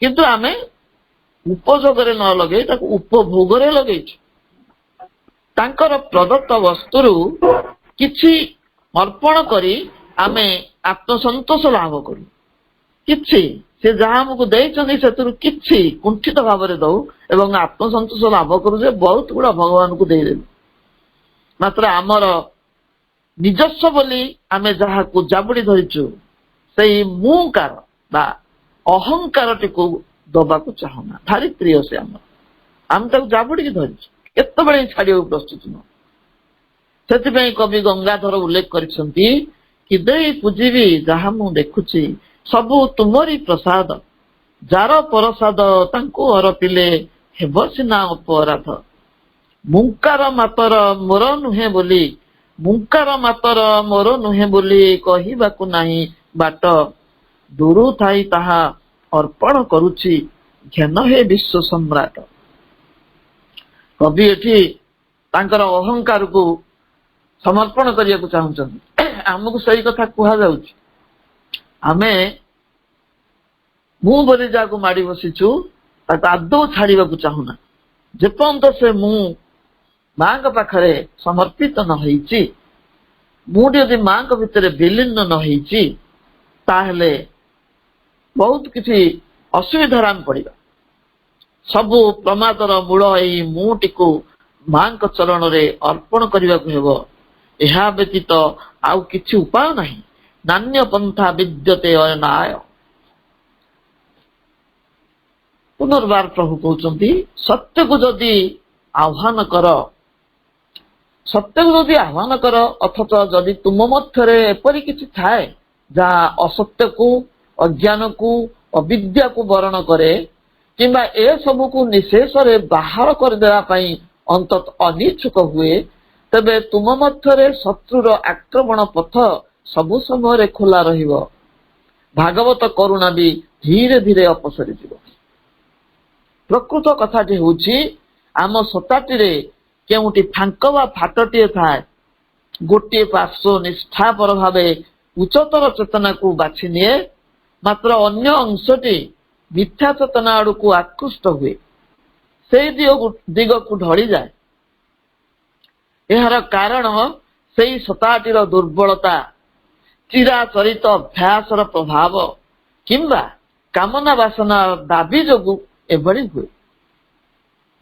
କିନ୍ତୁ ଆମେ ଉପଯୋଗରେ ନ ଲଗେଇ ତାକୁ ଉପଭୋଗରେ ଲଗେଇଛୁ। ତାଙ୍କର ପ୍ରଦତ୍ତ ବସ୍ତୁରୁ କିଛି ଅର୍ପଣ କରି ଆମେ ଆତ୍ମସନ୍ତୋଷ ଲାଭ କରୁ। କିଛି ସେ ଯାହା ଆମକୁ ଦେଇଛନ୍ତି ସେଥିରୁ କିଛି କୁଣ୍ଠିତ ଭାବରେ ଦଉ ଏବଂ ଆତ୍ମସନ୍ତୋଷ ଲାଭ କରୁ ଯେ ବହୁତ ଗୁଡା ଭଗବାନଙ୍କୁ ଦେଇଦେବୁ। ମାତ୍ର ଆମର ନିଜସ୍ୱ ବୋଲି ଆମେ ଯାହାକୁ ଜାବୁଡି ଧରିଛୁ, ସେଇ ମୁଁକାର ବା ଅହଙ୍କାରଟିକୁ ଦବାକୁ ଚାହୁଁନା। ଭାରି ପ୍ରିୟ ସେ ଆମର। ଆମେ ତାକୁ ଜାବୁଡିକି ଧରିଛୁ, କେତେବେଳେ ଛାଡିବାକୁ ପ୍ରସ୍ତୁତ ନୁହଁ। ସେଥିପାଇଁ କବି ଗଙ୍ଗାଧର ଉଲ୍ଲେଖ କରିଛନ୍ତି କି ଦେଇ ପୂଜିବି ଯାହା ମୁଁ ଦେଖୁଛି, ସବୁ ତୁମରି ପ୍ରସାଦ, ଯାର ପ୍ରସାଦ ତାଙ୍କୁ ଅରପିଲେ ହେବ ସିନା ଅପରାଧ। ମୁଙ୍କାର ମାତର ମୋର ନୁହେଁ ବୋଲି, ମୁଙ୍କାର ମାତର ମୋର ନୁହେଁ ବୋଲି କହିବାକୁ ନାହିଁ ବାଟ, ଦୂରୁ ଥାଇ ତାହା ଅର୍ପଣ କରୁଛି ଘେନ ହେ ବିଶ୍ୱ ସମ୍ରାଟ। କବି ଏଠି ତାଙ୍କର ଅହଙ୍କାରକୁ ସମର୍ପଣ କରିବାକୁ ଚାହୁଁଛନ୍ତି। ଆମକୁ ସେଇ କଥା କୁହାଯାଉଛି। ଆମେ ମୁଁ ବୋଲି ଯାହାକୁ ମାଡି ବସିଛୁ ତାକୁ ଆଦୌ ଛାଡିବାକୁ ଚାହୁଁନା। ଯେପର୍ଯ୍ୟନ୍ତ ସେ ମୁଁ ମାଙ୍କ ପାଖରେ ସମର୍ପିତ ନ ହେଇଛି, ମୁଁ ଯଦି ମାଙ୍କ ଭିତରେ ବିଲୀନ ନ ହେଇଛି, ତାହେଲେ ବହୁତ କିଛି ଅସୁବିଧାରେ ଆମେ ପଡିବା। ସବୁ ପ୍ରମାଦର ମୂଳ ଏଇ ମୁଁଟିକୁ ମାଙ୍କ ଚରଣରେ ଅର୍ପଣ କରିବାକୁ ହେବ। ଏହା ବ୍ୟତୀତ ଆଉ କିଛି ଉପାୟ ନାହିଁ। ନାନ୍ୟ ପନ୍ଥା ବିଦ୍ୟତେ ଅନାୟ। ପୁନର୍ବାର ପ୍ରଭୁ କହୁଛନ୍ତି, ସତ୍ୟକୁ ଯଦି ଆହ୍ୱାନ କର, ସତ୍ୟକୁ ଯଦି ଆହ୍ୱାନ କର, ଅଥଚ ଯଦି ତୁମ ମଧ୍ୟରେ ଏପରି କିଛି ଥାଏ ଯାହା ଅସତ୍ୟକୁ, ଅଜ୍ଞାନକୁ, ଅବିଦ୍ୟାକୁ ବରଣ କରେ, କିମ୍ବା ଏସବୁକୁ ନିଶେଷରେ ବାହାର କରିଦେବା ପାଇଁ ଅନ୍ତତଃ ଅନିଚ୍ଛୁକ ହୁଏ, ତେବେ ତୁମ ମଧ୍ୟରେ ଶତ୍ରୁର ଆକ୍ରମଣ ପଥ ସବୁ ସମୟରେ ଖୋଲା ରହିବ। ଭାଗବତ କରୁଣା ବି ଧୀରେ ଧୀରେ ଅପସରିଯିବ। ପ୍ରକୃତ କଥାଟି ହେଉଛି, ଆମ ସତାଟିରେ କେଉଁଠି ଫାଙ୍କ ବା ଫାଟଟିଏ ଥାଏ। ଗୋଟିଏ ପାର୍ଶ୍ୱ ନିଷ୍ଠାପର ଭାବେ ଉଚ୍ଚତର ଚେତନାକୁ ବାଛି ନିଏ, ମାତ୍ର ଅନ୍ୟ ଅଂଶଟି ମିଥ୍ୟା ଚେତନା ଆଡକୁ ଆକୃଷ୍ଟ ହୁଏ, ସେଇ ଦିଗକୁ ଢଳିଯାଏ। ଏହାର କାରଣ ସେଇ ସତାଟିର ଦୁର୍ବଳତା, ଚିରାଚରିତ ଅଭ୍ୟାସର ପ୍ରଭାବ କିମ୍ବା କାମନା ବାସନା ଦାବି ଯୋଗୁଁ ଏଭଳି ହୁଏ।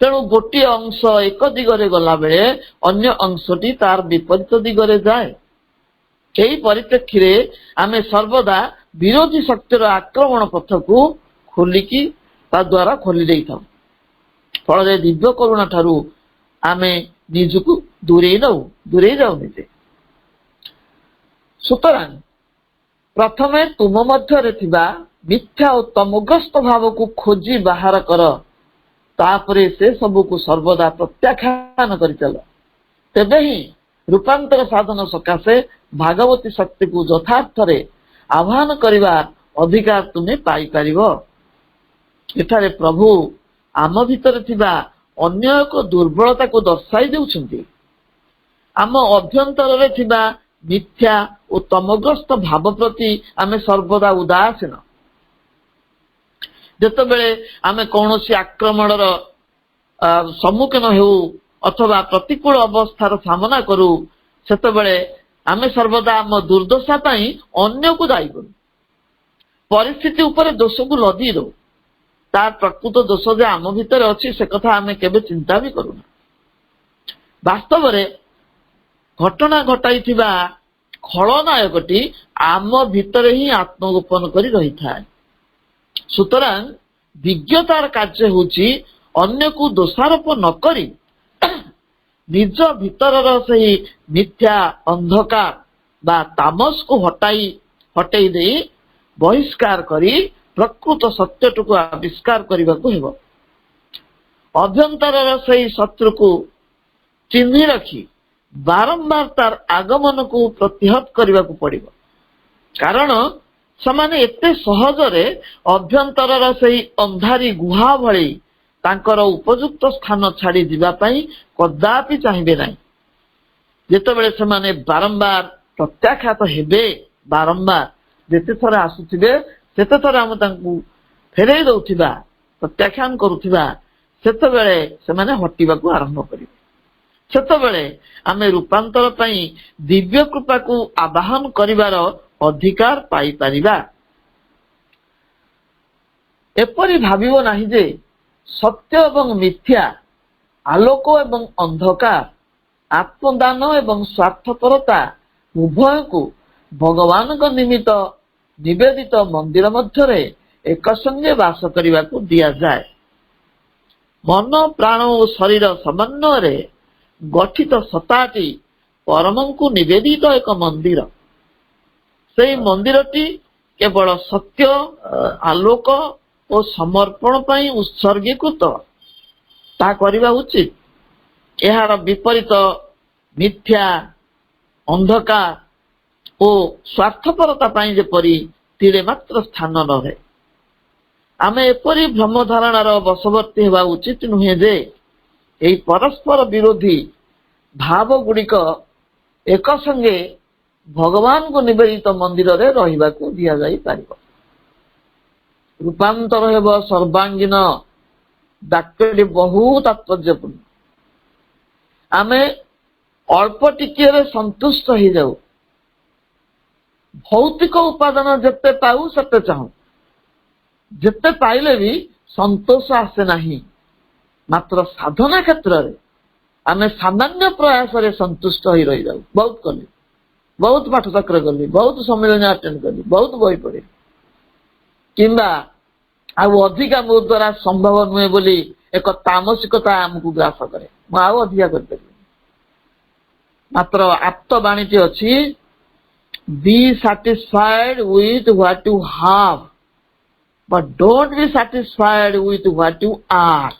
ତେଣୁ ଗୋଟିଏ ଅଂଶ ଏକ ଦିଗରେ ଗଲାବେଳେ ଅନ୍ୟ ଅଂଶଟି ତାର ବିପରୀତ ଦିଗରେ ଯାଏ। ଏହି ପରିପ୍ରେକ୍ଷୀରେ ଆମେ ସର୍ବଦା ବିରୋଧୀ ଶକ୍ତିର ଆକ୍ରମଣ ପଥକୁ ଖୋଲିକି ତା ଦ୍ୱାରା ଖୋଲି ଦେଇଥାଉ। ଫଳରେ ଦିବ୍ୟ କରୁଣା ଠାରୁ ଆମେ ନିଜକୁ ଦୂରେଇ ଯାଉ ନିଜେ। ସୁତରାଂ ପ୍ରଥମେ ତୁମ ମଧ୍ୟରେ ଥିବା ମିଥ୍ୟା ଓ ତମଗ୍ରସ୍ତ ଭାବକୁ ଖୋଜି ବାହାର କର, ତାପରେ ସେ ସବୁକୁ ସର୍ବଦା ପ୍ରତ୍ୟାଖ୍ୟାନ କରିଚାଲ। ତେବେ ହିଁ ରୂପାନ୍ତର ସାଧନ ସକାଶେ ଭାଗବତୀ ଶକ୍ତିକୁ ଯଥାର୍ଥରେ ଆହ୍ୱାନ କରିବା ଅଧିକାର ତୁମେ ପାଇପାରିବ। ଏଠାରେ ପ୍ରଭୁ ଆମ ଭିତରେ ଥିବା ଅନ୍ୟ ଏକ ଦୁର୍ବଳତାକୁ ଦର୍ଶାଇ ଦେଉଛନ୍ତି। ଆମ ଅଭ୍ୟନ୍ତରରେ ଥିବା ମିଥ୍ୟା ଓ ତମଗ୍ରସ୍ତ ଭାବ ପ୍ରତି ଆମେ ସର୍ବଦା ଉଦାସୀନ। ଯେତେବେଳେ ଆମେ କୌଣସି ଆକ୍ରମଣର ସମ୍ମୁଖୀନ ହେଉ ଅଥବା ପ୍ରତିକୂଳ ଅବସ୍ଥାର ସାମନା କରୁ, ସେତେବେଳେ ଆମେ ସର୍ବଦା ଆମ ଦୁର୍ଦ୍ଦଶା ପାଇଁ ଅନ୍ୟକୁ ଦାୟୀ କରୁ। ପରିସ୍ଥିତି ଉପରେ ଦୋଷକୁ ଲଦି ଦଉ। ତାର ପ୍ରକୃତ ଦୋଷ ଯେ ଆମ ଭିତରେ ଅଛି ସେ କଥା ଆମେ କେବେ ଚିନ୍ତା ବି କରୁନା। ବାସ୍ତବରେ ଘଟଣା ଘଟାଇଥିବା ଖଳନାୟକଟି ଆମ ଭିତରେ ହିଁ ଆତ୍ମଗୋପନ କରି ରହିଥାଏ। ସୁତରାଂ ବିଜ୍ଞତାର କାର୍ଯ୍ୟ ହେଉଛି ଅନ୍ୟକୁ ଦୋଷାରୋପ ନ କରି ନିଜ ଭିତରର ସେହି ମିଥ୍ୟା ଅନ୍ଧକାର ବା ତାମସକୁ ହଟେଇ ଦେଇ ବହିଷ୍କାର କରି ପ୍ରକୃତ ସତ୍ୟଟିକୁ ଆବିଷ୍କାର କରିବାକୁ ହେବ। ଅଭ୍ୟନ୍ତରର ସେହି ଶତ୍ରୁକୁ ଚିହ୍ନି ରଖି ବାରମ୍ବାର ତାର ଆଗମନକୁ ପ୍ରତିହତ କରିବାକୁ ପଡିବ। କାରଣ ସେମାନେ ଏତେ ସହଜରେ ଅଭ୍ୟନ୍ତରର ସେହି ଅନ୍ଧାରୀ ଗୁହା ଭଳି ତାଙ୍କର ଉପଯୁକ୍ତ ସ୍ଥାନ ଛାଡି ଯିବା ପାଇଁ କଦାପି ଚାହିଁବେ ନାହିଁ। ଯେତେବେଳେ ସେମାନେ ବାରମ୍ବାର ପ୍ରତ୍ୟାଖ୍ୟାତ ହେବେ, ବାରମ୍ବାର ଯେତେ ଥର ଆସୁଥିବେ ସେତେ ଥର ଆମେ ତାଙ୍କୁ ଫେରେଇ ଦଉଥିବା, ପ୍ରତ୍ୟାଖ୍ୟାନ କରୁଥିବା, ସେତେବେଳେ ସେମାନେ ହଟିବାକୁ ଆରମ୍ଭ କରିବେ। ସେତେବେଳେ ଆମେ ରୂପାନ୍ତର ପାଇଁ ଦିବ୍ୟ କୃପାକୁ ଆବାହନ କରିବାର ଅଧିକାର ପାଇପାରିବା। ଏପରି ଭାବିବ ନାହିଁ ଯେ ସତ୍ୟ ଏବଂ ମିଥ୍ୟା, ଆଲୋକ ଏବଂ ଅନ୍ଧକାର, ଆତ୍ମଦାନ ଏବଂ ସ୍ୱାର୍ଥପରତା ଉଭୟକୁ ଭଗବାନଙ୍କ ନିମିତ୍ତ ନିବେଦିତ ମନ୍ଦିର ମଧ୍ୟରେ ଏକ ସଙ୍ଗେ ବାସ କରିବାକୁ ଦିଆଯାଏ। ମନ ପ୍ରାଣ ଓ ଶରୀର ସମନ୍ୱୟରେ ଗଠିତ 7ଟି ପରମଙ୍କୁ ନିବେଦିତ ଏକ ମନ୍ଦିର। ସେହି ମନ୍ଦିରଟି କେବଳ ସତ୍ୟ, ଆଲୋକ ଓ ସମର୍ପଣ ପାଇଁ ଉତ୍ସର୍ଗୀକୃତ। ତାହା କରିବା ଉଚିତ। ଏହାର ବିପରୀତ ମିଥ୍ୟା, ଅନ୍ଧକାର ଓ ସ୍ୱାର୍ଥପରତା ପାଇଁ ଯେପରି ତିଳେ ମାତ୍ର ସ୍ଥାନ ନ ରହେ। ଆମେ ଏପରି ଭ୍ରମ ଧାରଣାର ବଶବର୍ତ୍ତୀ ହେବା ଉଚିତ ନୁହେଁ ଯେ ଏହି ପରସ୍ପର ବିରୋଧୀ ଭାବ ଗୁଡ଼ିକ ଏକ ସଙ୍ଗେ ଭଗବାନଙ୍କୁ ନିବେଦିତ ମନ୍ଦିରରେ ରହିବାକୁ ଦିଆଯାଇପାରିବ। ରୂପାନ୍ତର ହେବ ସର୍ବାଙ୍ଗୀନ। ବାକ୍ୟଟି ବହୁ ତାତ୍ପର୍ଯ୍ୟପୂର୍ଣ୍ଣ। ଆମେ ଅଳ୍ପ ଟିକିଏରେ ସନ୍ତୁଷ୍ଟ ହେଇଯାଉ। ଭୌତିକ ଉପାଦାନ ଯେତେ ପାଉ ସେତେ ଚାହୁଁ। ଯେତେ ପାଇଲେ ବି ସନ୍ତୋଷ ଆସେ ନାହିଁ। ମାତ୍ର ସାଧନା କ୍ଷେତ୍ରରେ ଆମେ ସାମାନ୍ୟ ପ୍ରୟାସରେ ସନ୍ତୁଷ୍ଟ ହୋଇ ରହିଯାଉ। ବହୁତ କଲି, ବହୁତ ପାଠ ଚକ୍ର କଲି, ବହୁତ ସମ୍ମିଳନୀ ଆଟେଣ୍ଡ କଲି, ବହୁତ ବହି ପଢିଲି, କିମ୍ବା ଆଉ ଅଧିକା ମୋ ଦ୍ୱାରା ସମ୍ଭବ ନୁହେଁ ବୋଲି ଏକ ତାମସିକତା ଆମକୁ ଗ୍ରାସ କରେ। ମୁଁ ଆଉ ଅଧିକା କରିପାରିବି। ମାତ୍ର ଆପ୍ତ ବାଣୀଟି ଅଛି, be satisfied with what you have, but don't be satisfied with what you are.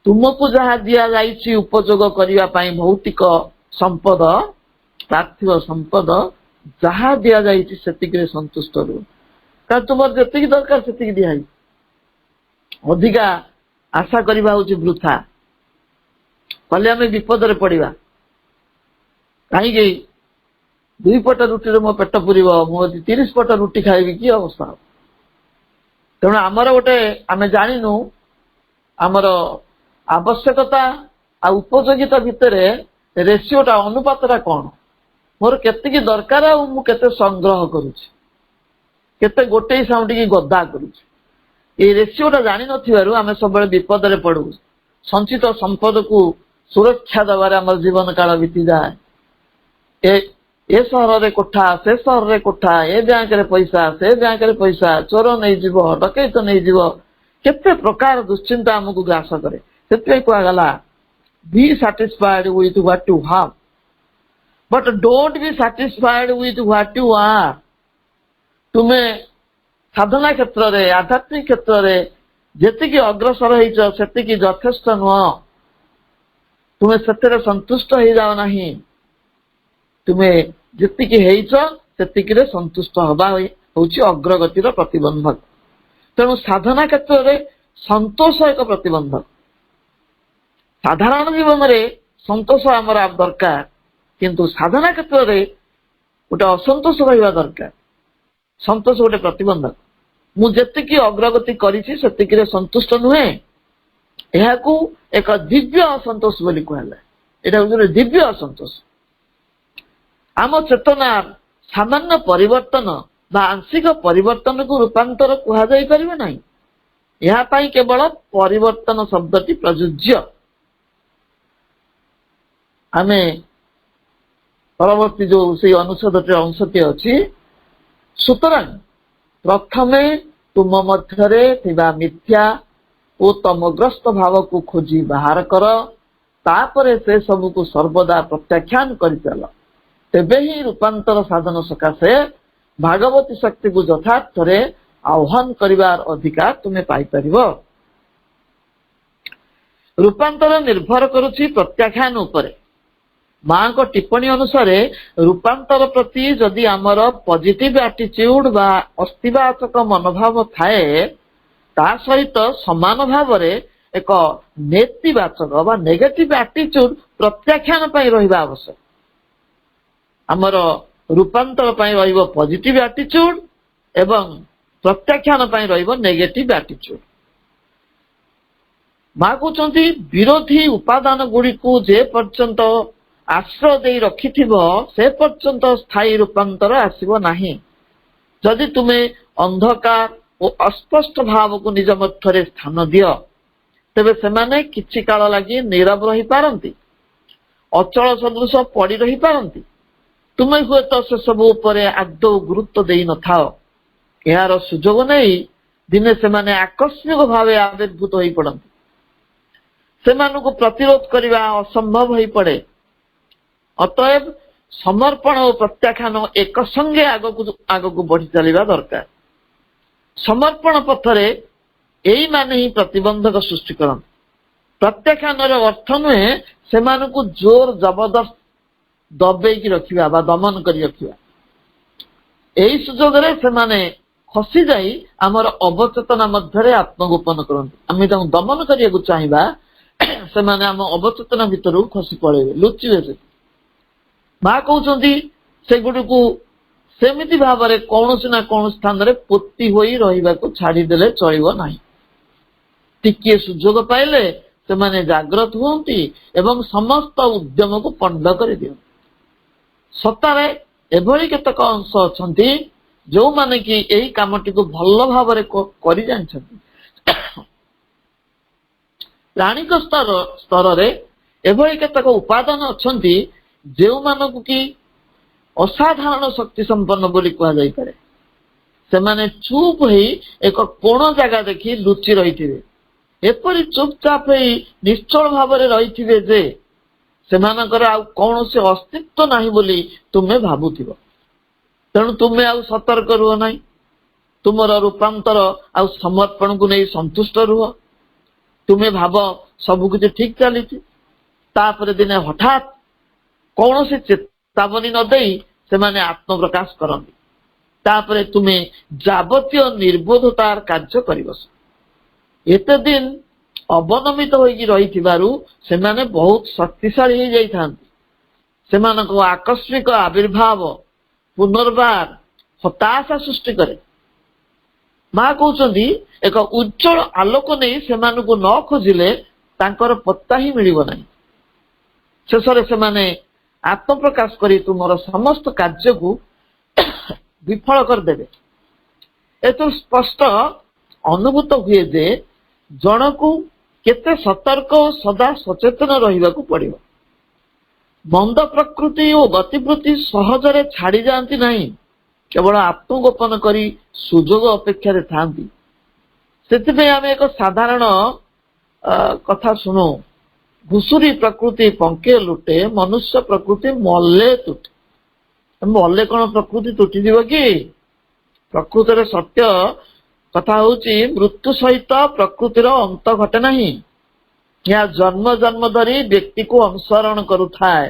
ତୁମକୁ ଯାହା ଦିଆଯାଇଛି ଉପଯୋଗ କରିବା ପାଇଁ ଭୌତିକ ସମ୍ପଦ, ପାର୍ଥିବ ସମ୍ପଦ, ଯାହା ଦିଆଯାଇଛି ସେତିକିରେ ସନ୍ତୁଷ୍ଟ ରୁହ। କାରଣ ତୁମର ଯେତିକି ଦରକାର ସେତିକି ଦିଆଯାଇଛି। ଅଧିକା ଆଶା କରିବା ହେଉଛି ବୃଥା। କଲେ ଆମେ ବିପଦରେ ପଡିବା। କାହିଁକି 2 ପଟ ରୁଟିରେ ମୋ ପେଟ ପୁରିବ, ମୁଁ ଯଦି 30 ପଟ ରୁଟି ଖାଇବି କି ଅବସ୍ଥା ହେବ। ତେଣୁ ଆମର ଆମେ ଜାଣିନୁ ଆମର ଆବଶ୍ୟକତା ଆଉ ଉପଯୋଗିତା ଭିତରେ ରେସିଓଟା, ଅନୁପାତଟା କଣ। ମୋର କେତିକି ଦରକାର ଆଉ ମୁଁ କେତେ ସଂଗ୍ରହ କରୁଛି, କେତେ ଗୋଟେଇ ସାଉଁଟିକି ଗଦା କରୁଛି। ଏଇ ରେସିଓଟା ଜାଣିନଥିବାରୁ ଆମେ ସବୁବେଳେ ବିପଦରେ ପଡୁ। ସଞ୍ଚିତ ସମ୍ପଦକୁ ସୁରକ୍ଷା ଦେବାରେ ଆମର ଜୀବନ କାଳ ବିତିଯାଏ। ଏ ସହରରେ କୋଠା, ସେ ସହରରେ କୋଠା, ଏ ବ୍ୟାଙ୍କରେ ପଇସା, ସେ ବ୍ୟାଙ୍କରେ ପଇସା, ଚୋର ନେଇଯିବ, ଡକେଇତ ନେଇଯିବ, କେତେ ପ୍ରକାର ଦୁଶ୍ଚିନ୍ତା ଆମକୁ ଗ୍ରାସ କରେ। ସେଥିପାଇଁ କୁହାଗଲା, be satisfied with what you have, but don't be satisfied with what you are. ତୁମେ ସାଧନା କ୍ଷେତ୍ରରେ, ଆଧ୍ୟାତ୍ମିକ କ୍ଷେତ୍ରରେ ଯେତିକି ଅଗ୍ରସର ହେଇଛ ସେତିକି ଯଥେଷ୍ଟ ନୁହଁ। ତୁମେ ସେଥିରେ ସନ୍ତୁଷ୍ଟ ହେଇଯାଅ ନାହିଁ। ତୁମେ ଯେତିକି ହେଇଛ ସେତିକିରେ ସନ୍ତୁଷ୍ଟ ହେବା ହେଉଛି ଅଗ୍ରଗତିର ପ୍ରତିବନ୍ଧକ। ତେଣୁ ସାଧନା କ୍ଷେତ୍ରରେ ସନ୍ତୋଷ ଏକ ପ୍ରତିବନ୍ଧକ। ସାଧାରଣ ଜୀବନରେ ସନ୍ତୋଷ ଆମର ଦରକାର, କିନ୍ତୁ ସାଧନା କ୍ଷେତ୍ରରେ ଗୋଟେ ଅସନ୍ତୋଷ ରହିବା ଦରକାର। ସନ୍ତୋଷ ଗୋଟେ ପ୍ରତିବନ୍ଧକ। ମୁଁ ଯେତିକି ଅଗ୍ରଗତି କରିଛି ସେତିକିରେ ସନ୍ତୁଷ୍ଟ ନୁହେଁ, ଏହାକୁ ଏକ ଦିବ୍ୟ ଅସନ୍ତୋଷ ବୋଲି କୁହାଯାଏ। ଏଇଟା ହେଉଛି ଦିବ୍ୟ ଅସନ୍ତୋଷ। ଆମ ଚେତନା ସାମାନ୍ୟ ପରିବର୍ତ୍ତନ ବା ଆଂଶିକ ପରିବର୍ତ୍ତନକୁ ରୂପାନ୍ତର କୁହାଯାଇ ପାରିବ ନାହିଁ। ଏହା ପାଇଁ କେବଳ ପରିବର୍ତ୍ତନ ଶବ୍ଦଟି ପ୍ରଯୁଜ୍ୟ। ଆମେ ପରବର୍ତ୍ତୀ ଯୋଉ ସେଇ ଅନୁଚ୍ଛେଦଟିର ଅଂଶଟି ଅଛି, ସୁତରାଂ ପ୍ରଥମେ ତୁମ ମଧ୍ୟରେ ଥିବା ମିଥ୍ୟା ଓ ତମଗ୍ରସ୍ତ ଭାବକୁ ଖୋଜି ବାହାର କର, ତାପରେ ସେ ସବୁକୁ ସର୍ବଦା ପ୍ରତ୍ୟାଖ୍ୟାନ କରିଚାଲ। ତେବେ ହିଁ ରୂପାନ୍ତର ସାଧନ ସକାଶେ ଭାଗବତୀ ଶକ୍ତିକୁ ଯଥାର୍ଥରେ ଆହ୍ୱାନ କରିବାର ଅଧିକାର ତୁମେ ପାଇପାରିବ। ରୂପାନ୍ତର ନିର୍ଭର କରୁଛି ପ୍ରତ୍ୟାଖ୍ୟାନ ଉପରେ। ମାଙ୍କ ଟିପ୍ପଣୀ ଅନୁସାରେ ରୂପାନ୍ତର ପ୍ରତି ଯଦି ଆମର ପଜିଟିଭ ଆଟିଚ୍ୟୁଡ ବା ଅସ୍ତିବାଚକ ମନୋଭାବ ଥାଏ, ତା ସହିତ ସମାନ ଭାବରେ ଏକ ନେତିବାଚକ ବା ନେଗେଟିଭ ଆଟିଚ୍ୟୁଡ ପ୍ରତ୍ୟାଖ୍ୟାନ ପାଇଁ ରହିବା ଆବଶ୍ୟକ। ଆମର ରୂପାନ୍ତର ପାଇଁ ରହିବ ପଜିଟିଭ ଆଟିଚ୍ୟୁଡ ଏବଂ ପ୍ରତ୍ୟାଖ୍ୟାନ ପାଇଁ ରହିବ ନେଗେଟିଭ ଆଟିଚ୍ୟୁଡ। ମା କହୁଛନ୍ତି, ବିରୋଧୀ ଉପାଦାନ ଗୁଡ଼ିକୁ ଯେ ପର୍ଯ୍ୟନ୍ତ ଆଶ୍ରୟ ଦେଇ ରଖିଥିବ ସେ ପର୍ଯ୍ୟନ୍ତ ସ୍ଥାୟୀ ରୂପାନ୍ତର ଆସିବ ନାହିଁ। ଯଦି ତୁମେ ଅନ୍ଧକାର ଓ ଅସ୍ପଷ୍ଟ ଭାବକୁ ନିଜ ମଧ୍ୟରେ ସ୍ଥାନ ଦିଅ, ତେବେ ସେମାନେ କିଛି କାଳ ଲାଗି ନୀରବ ରହିପାରନ୍ତି, ଅଚଳ ସଦୃଶ ପଡି ରହିପାରନ୍ତି। ତୁମେ ହୁଏତ ସେସବୁ ଉପରେ ଆଦୌ ଗୁରୁତ୍ୱ ଦେଇନଥାଅ। ଏହାର ସୁଯୋଗ ନେଇ ଦିନେ ସେମାନେ ଆକସ୍ମିକ ଭାବେ ଆବିର୍ଭୂତ ହୋଇ ପଡନ୍ତି। ସେମାନଙ୍କୁ ପ୍ରତିରୋଧ କରିବା ଅସମ୍ଭବ ହୋଇପଡେ। ଅତଏବ ସମର୍ପଣ ଓ ପ୍ରତ୍ୟାଖ୍ୟାନ ଏକ ସଙ୍ଗେ ଆଗକୁ ବଢି ଚାଲିବା ଦରକାର। ସମର୍ପଣ ପଥରେ ଏଇମାନେ ହିଁ ପ୍ରତିବନ୍ଧକ ସୃଷ୍ଟି କରନ୍ତି। ପ୍ରତ୍ୟାଖ୍ୟାନର ଅର୍ଥ ନୁହେଁ ସେମାନଙ୍କୁ ଜୋର ଜବରଦସ୍ତ ଦବେଇକି ରଖିବା ବା ଦମନ କରି ରଖିବା। ଏହି ସୁଯୋଗରେ ସେମାନେ ଖସି ଯାଇ ଆମର ଅବଚେତନା ମଧ୍ୟରେ ଆତ୍ମଗୋପନ କରନ୍ତି। ଆମେ ତାଙ୍କୁ ଦମନ କରିବାକୁ ଚାହିଁବା, ସେମାନେ ଆମ ଅବଚେତନା ଭିତରୁ ଖସି ପଳେଇବେ, ଲୁଚିବେ। ସେ ମା କହୁଛନ୍ତି ସେଗୁଡ଼ିକୁ ସେମିତି ଭାବରେ କୌଣସି ନା କୌଣସି ସ୍ଥାନରେ ପୋତି ହୋଇ ରହିବାକୁ ଛାଡିଦେଲେ ଚଳିବ ନାହିଁ। ଟିକିଏ ସୁଯୋଗ ପାଇଲେ ସେମାନେ ଜାଗ୍ରତ ହୁଅନ୍ତି ଏବଂ ସମସ୍ତ ଉଦ୍ୟମକୁ ପଣ୍ଡ କରିଦିଅନ୍ତି। ସତରେ ଏଭଳି କେତେକ ଅଂଶ ଅଛନ୍ତି ଯେଉଁମାନେ କି ଏହି କାମଟିକୁ ଭଲ ଭାବରେ କରି ଜାଣିଛନ୍ତି। ପ୍ରାଣିକ ସ୍ତରରେ ଏଭଳି କେତେକ ଉପାଦାନ ଅଛନ୍ତି ଯେଉଁମାନଙ୍କୁ କି ଅସାଧାରଣ ଶକ୍ତି ସମ୍ପନ୍ନ ବୋଲି କୁହାଯାଇପାରେ। ସେମାନେ ଚୁପ୍ ହେଇ ଏକ କୋଣ ଜାଗା ଦେଖି ଲୁଚି ରହିଥିବେ। ଏପରି ଚୁପଚାପ ହେଇ ନିଶ୍ଚଳ ଭାବରେ ରହିଥିବେ ଯେ ସେମାନଙ୍କର ଆଉ କୌଣସି ଅସ୍ତିତ୍ୱ ନାହିଁ ବୋଲି ତୁମେ ଭାବୁଥିବ। ତେଣୁ ତୁମେ ଆଉ ସତର୍କ ରୁହ ନାହିଁ। ତୁମର ରୂପାନ୍ତର ଆଉ ସମର୍ପଣକୁ ନେଇ ସନ୍ତୁଷ୍ଟ ରୁହ। ତୁମେ ଭାବ ସବୁକିଛି ଠିକ ଚାଲିଛି, ତାପରେ ଦିନେ ହଠାତ୍ କୌଣସି ଚେତାବନୀ ନ ଦେଇ ସେମାନେ ଆତ୍ମପ୍ରକାଶ କରନ୍ତି। ତାପରେ ତୁମେ ଯାବତୀୟ ନିର୍ବୋଧତାର କାର୍ଯ୍ୟ କରିବସ। ଏତେ ଦିନ ଅବନମିତ ହୋଇକି ରହିଥିବାରୁ ସେମାନେ ବହୁତ ଶକ୍ତିଶାଳୀ ହେଇଯାଇଥାନ୍ତି। ସେମାନଙ୍କ ଆକସ୍ମିକ ଆବିର୍ଭାବ ପୁନର୍ବାର ହତାଶା ସୃଷ୍ଟି କରେ। ମା କହୁଛନ୍ତି ଏକ ଉଜ୍ଜଳ ଆଲୋକ ନେଇ ସେମାନଙ୍କୁ ନ ଖୋଜିଲେ ତାଙ୍କର ପତ୍ତା ହିଁ ମିଳିବ ନାହିଁ। ଶେଷରେ ସେମାନେ ଆତ୍ମପ୍ରକାଶ କରି ତୁମର ସମସ୍ତ କାର୍ଯ୍ୟକୁ ବିଫଳ କରିଦେବେ। ଏଥିରୁ ସ୍ପଷ୍ଟ ଅନୁଭୂତ ହୁଏ ଯେ ଜଣକୁ କେତେ ସତର୍କ ଓ ସଦା ସଚେତନ ରହିବାକୁ ପଡିବ। ମନ୍ଦ ପ୍ରକୃତି ଓ ଗତିବୃତ୍ତି ସହଜରେ ଛାଡି ଯାଆନ୍ତି ନାହିଁ, କେବଳ ଆତ୍ମଗୋପନ କରି ସୁଯୋଗ ଅପେକ୍ଷାରେ ଥାନ୍ତି। ସେଥିପାଇଁ ଆମେ ଏକ ସାଧାରଣ କଥା ଶୁଣୁ, ଘୁଷୁରୀ ପ୍ରକୃତି ପଙ୍କେ ଲୁଟେ, ମନୁଷ୍ୟ ପ୍ରକୃତି ମଲେ ତୁଟେ। ମଲେ କଣ ପ୍ରକୃତି ତୁଟିଯିବ କି? ପ୍ରକୃତିର ସତ୍ୟ କଥା ହଉଛି ମୃତ୍ୟୁ ସହିତ ପ୍ରକୃତିର ଅନ୍ତ ଘଟେ ନାହିଁ। ଏହା ଜନ୍ମ ଜନ୍ମ ଧରି ବ୍ୟକ୍ତିକୁ ଅନୁସରଣ କରୁଥାଏ।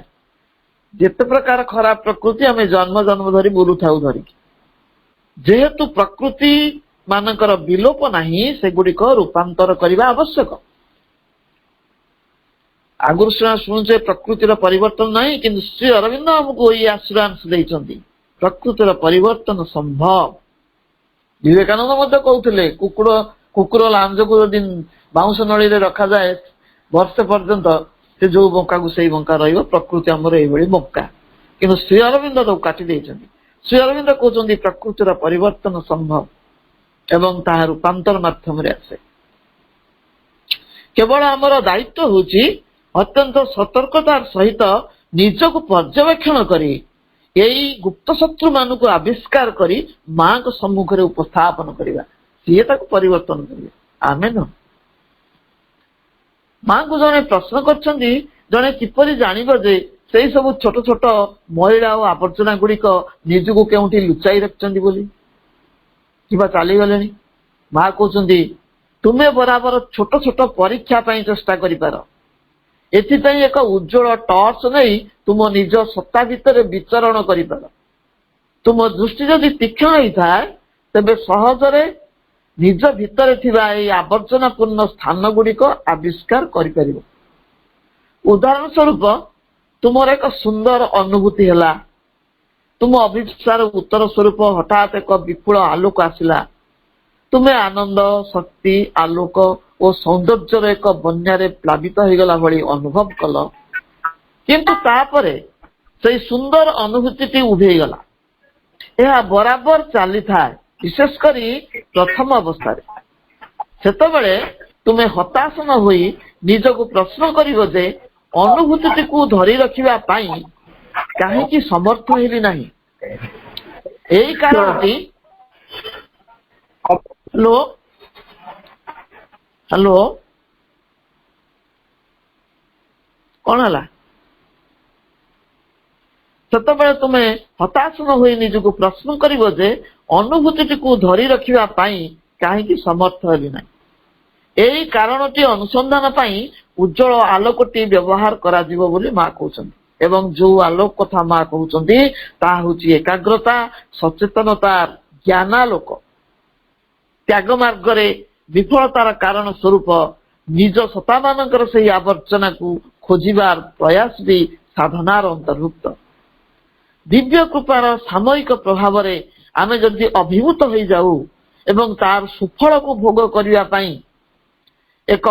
ଯେତେ ପ୍ରକାର ଖରାପ ପ୍ରକୃତି ଆମେ ଜନ୍ମ ଜନ୍ମ ଧରି ବୁଲୁଥାଉ ଧରିକି। ଯେହେତୁ ପ୍ରକୃତି ମାନଙ୍କର ବିଲୋପ ନାହିଁ, ସେଗୁଡିକ ରୂପାନ୍ତର କରିବା ଆବଶ୍ୟକ। ଆଗରୁ ଶୁଣୁଛେ ପ୍ରକୃତିର ପରିବର୍ତ୍ତନ ନାହିଁ, କିନ୍ତୁ ଶ୍ରୀ ଅରବିନ୍ଦ ଆମକୁ ଏହି ଆଶ୍ୟୁରାନ୍ସ ଦେଇଛନ୍ତି ପ୍ରକୃତିର ପରିବର୍ତ୍ତନ ସମ୍ଭବ। ବିବେକାନନ୍ଦ ମଧ୍ୟ କହୁଥିଲେ କୁକୁର ଲାଞ୍ଜକୁ ଯଦି ବାଉଁଶ ନଳୀରେ ରଖାଯାଏ ବର୍ଷେ ପର୍ଯ୍ୟନ୍ତ, ସେ ଯୋଉ ବଙ୍କାକୁ ସେଇ ବଙ୍କା ରହିବ। ପ୍ରକୃତି ଆମର ଏଇଭଳି ବଙ୍କା, କିନ୍ତୁ ଶ୍ରୀ ଅରବିନ୍ଦ ତାକୁ କାଟି ଦେଇଛନ୍ତି। ଶ୍ରୀ ଅରବିନ୍ଦ କହୁଛନ୍ତି ପ୍ରକୃତିର ପରିବର୍ତ୍ତନ ସମ୍ଭବ ଏବଂ ତାହା ରୂପାନ୍ତର ମାଧ୍ୟମରେ ଆସେ। କେବଳ ଆମର ଦାୟିତ୍ୱ ହେଉଛି ଅତ୍ୟନ୍ତ ସତର୍କତାର ସହିତ ନିଜକୁ ପର୍ଯ୍ୟବେକ୍ଷଣ କରି ଏଇ ଗୁପ୍ତ ଶତ୍ରୁ ମାନଙ୍କୁ ଆବିଷ୍କାର କରି ମାଙ୍କ ସମ୍ମୁଖରେ ଉପସ୍ଥାପନ କରିବା। ସିଏ ତାକୁ ପରିବର୍ତ୍ତନ କରିବେ, ଆମେ ନୁହଁ। ମାଙ୍କୁ ଜଣେ ପ୍ରଶ୍ନ କରିଛନ୍ତି, ଜଣେ କିପରି ଜାଣିବ ଯେ ସେଇ ସବୁ ଛୋଟ ଛୋଟ ମଇଳା ଓ ଆବର୍ଜନା ଗୁଡିକ ନିଜକୁ କେଉଁଠି ଲୁଚାଇ ରଖିଛନ୍ତି ବୋଲି, କିମ୍ବା ଚାଲିଗଲେଣି? ମା କହୁଛନ୍ତି ତୁମେ ବରାବର ଛୋଟ ଛୋଟ ପରୀକ୍ଷା ପାଇଁ ଚେଷ୍ଟା କରିପାର। ଏଥିପାଇଁ ଏକ ଉଜ୍ଜଳ ଟର୍ଚ୍ଚ ନେଇ ତୁମ ନିଜ ସତ୍ତା ଭିତରେ ବିଚରଣ କରିପାର। ତୁମ ଦୃଷ୍ଟି ଯଦି ତୀକ୍ଷ୍ଣ ହେଇଥାଏ, ତେବେ ସହଜରେ ନିଜ ଭିତରେ ଥିବା ଏହି ଆବର୍ଜନା ପୂର୍ଣ୍ଣ ସ୍ଥାନ ଗୁଡିକ ଆବିଷ୍କାର କରିପାରିବ। ଉଦାହରଣ ସ୍ୱରୂପ, ତୁମର ଏକ ସୁନ୍ଦର ଅନୁଭୂତି ହେଲା। ତୁମ ଅଭିପ୍ସାର ଉତ୍ତର ସ୍ୱରୂପ ହଠାତ୍ ଏକ ବିପୁଳ ଆଲୋକ ଆସିଲା। ତୁମେ ଆନନ୍ଦ, ଶକ୍ତି, ଆଲୋକ ଓ ସୌନ୍ଦର୍ଯ୍ୟର ଏକ ବନ୍ୟାରେ ପ୍ଲାବିତ ହେଇଗଲା ଭଳି ଅନୁଭବ କଲ। କିନ୍ତୁ ତାପରେ ସେଇ ସୁନ୍ଦର ଅନୁଭୂତିଟି ଉଭେଇଗଲା। ଏହା ବରାବର ଚାଲିଥାଏ, ବିଶେଷ କରି ପ୍ରଥମ ଅବସ୍ଥାରେ। ସେତେବେଳେ ତୁମେ ହତାଶ ନ ହୋଇ ନିଜକୁ ପ୍ରଶ୍ନ କରିବ ଯେ ଅନୁଭୂତିଟିକୁ ଧରି ରଖିବା ପାଇଁ କାହିଁକି ସମର୍ଥ ହେଲି ନାହିଁ। ଏହି କାରଣଟି ହ୍ୟାଲୋ, କଣ ହେଲା? ସେତେବେଳେ ତୁମେ ହତାଶ ନ ହୋଇ ନିଜକୁ ପ୍ରଶ୍ନ କରିବ ଯେ ଅନୁଭୂତିଟିକୁ ଧରି ରଖିବା ପାଇଁ କାହିଁକି ସମର୍ଥ ହେଲି ନାହିଁ। ଏହି କାରଣଟି ଅନୁସନ୍ଧାନ ପାଇଁ ଉଜ୍ଜଳ ଆଲୋକଟି ବ୍ୟବହାର କରାଯିବ ବୋଲି ମା କହୁଛନ୍ତି। ଏବଂ ଯୋଉ ଆଲୋକ କଥା ମା କହୁଛନ୍ତି ତାହା ହଉଛି ଏକାଗ୍ରତା, ସଚେତନତା, ଜ୍ଞାନାଲୋକ। ତ୍ୟାଗ ମାର୍ଗରେ ବିଫଳତାର କାରଣ ସ୍ୱରୂପ ନିଜ ସତ୍ତାମାନଙ୍କର ସେହି ଆବର୍ଜନାକୁ ଖୋଜିବାର ପ୍ରୟାସ ବି ସାଧନାର ଅନ୍ତର୍ଭୁକ୍ତ। ଦିବ୍ୟ କୃପାର ସାମୟିକ ପ୍ରଭାବରେ ଆମେ ଯଦି ଅଭିଭୂତ ହୋଇଯାଉ ଏବଂ ତାର ସୁଫଳକୁ ଭୋଗ କରିବା ପାଇଁ ଏକ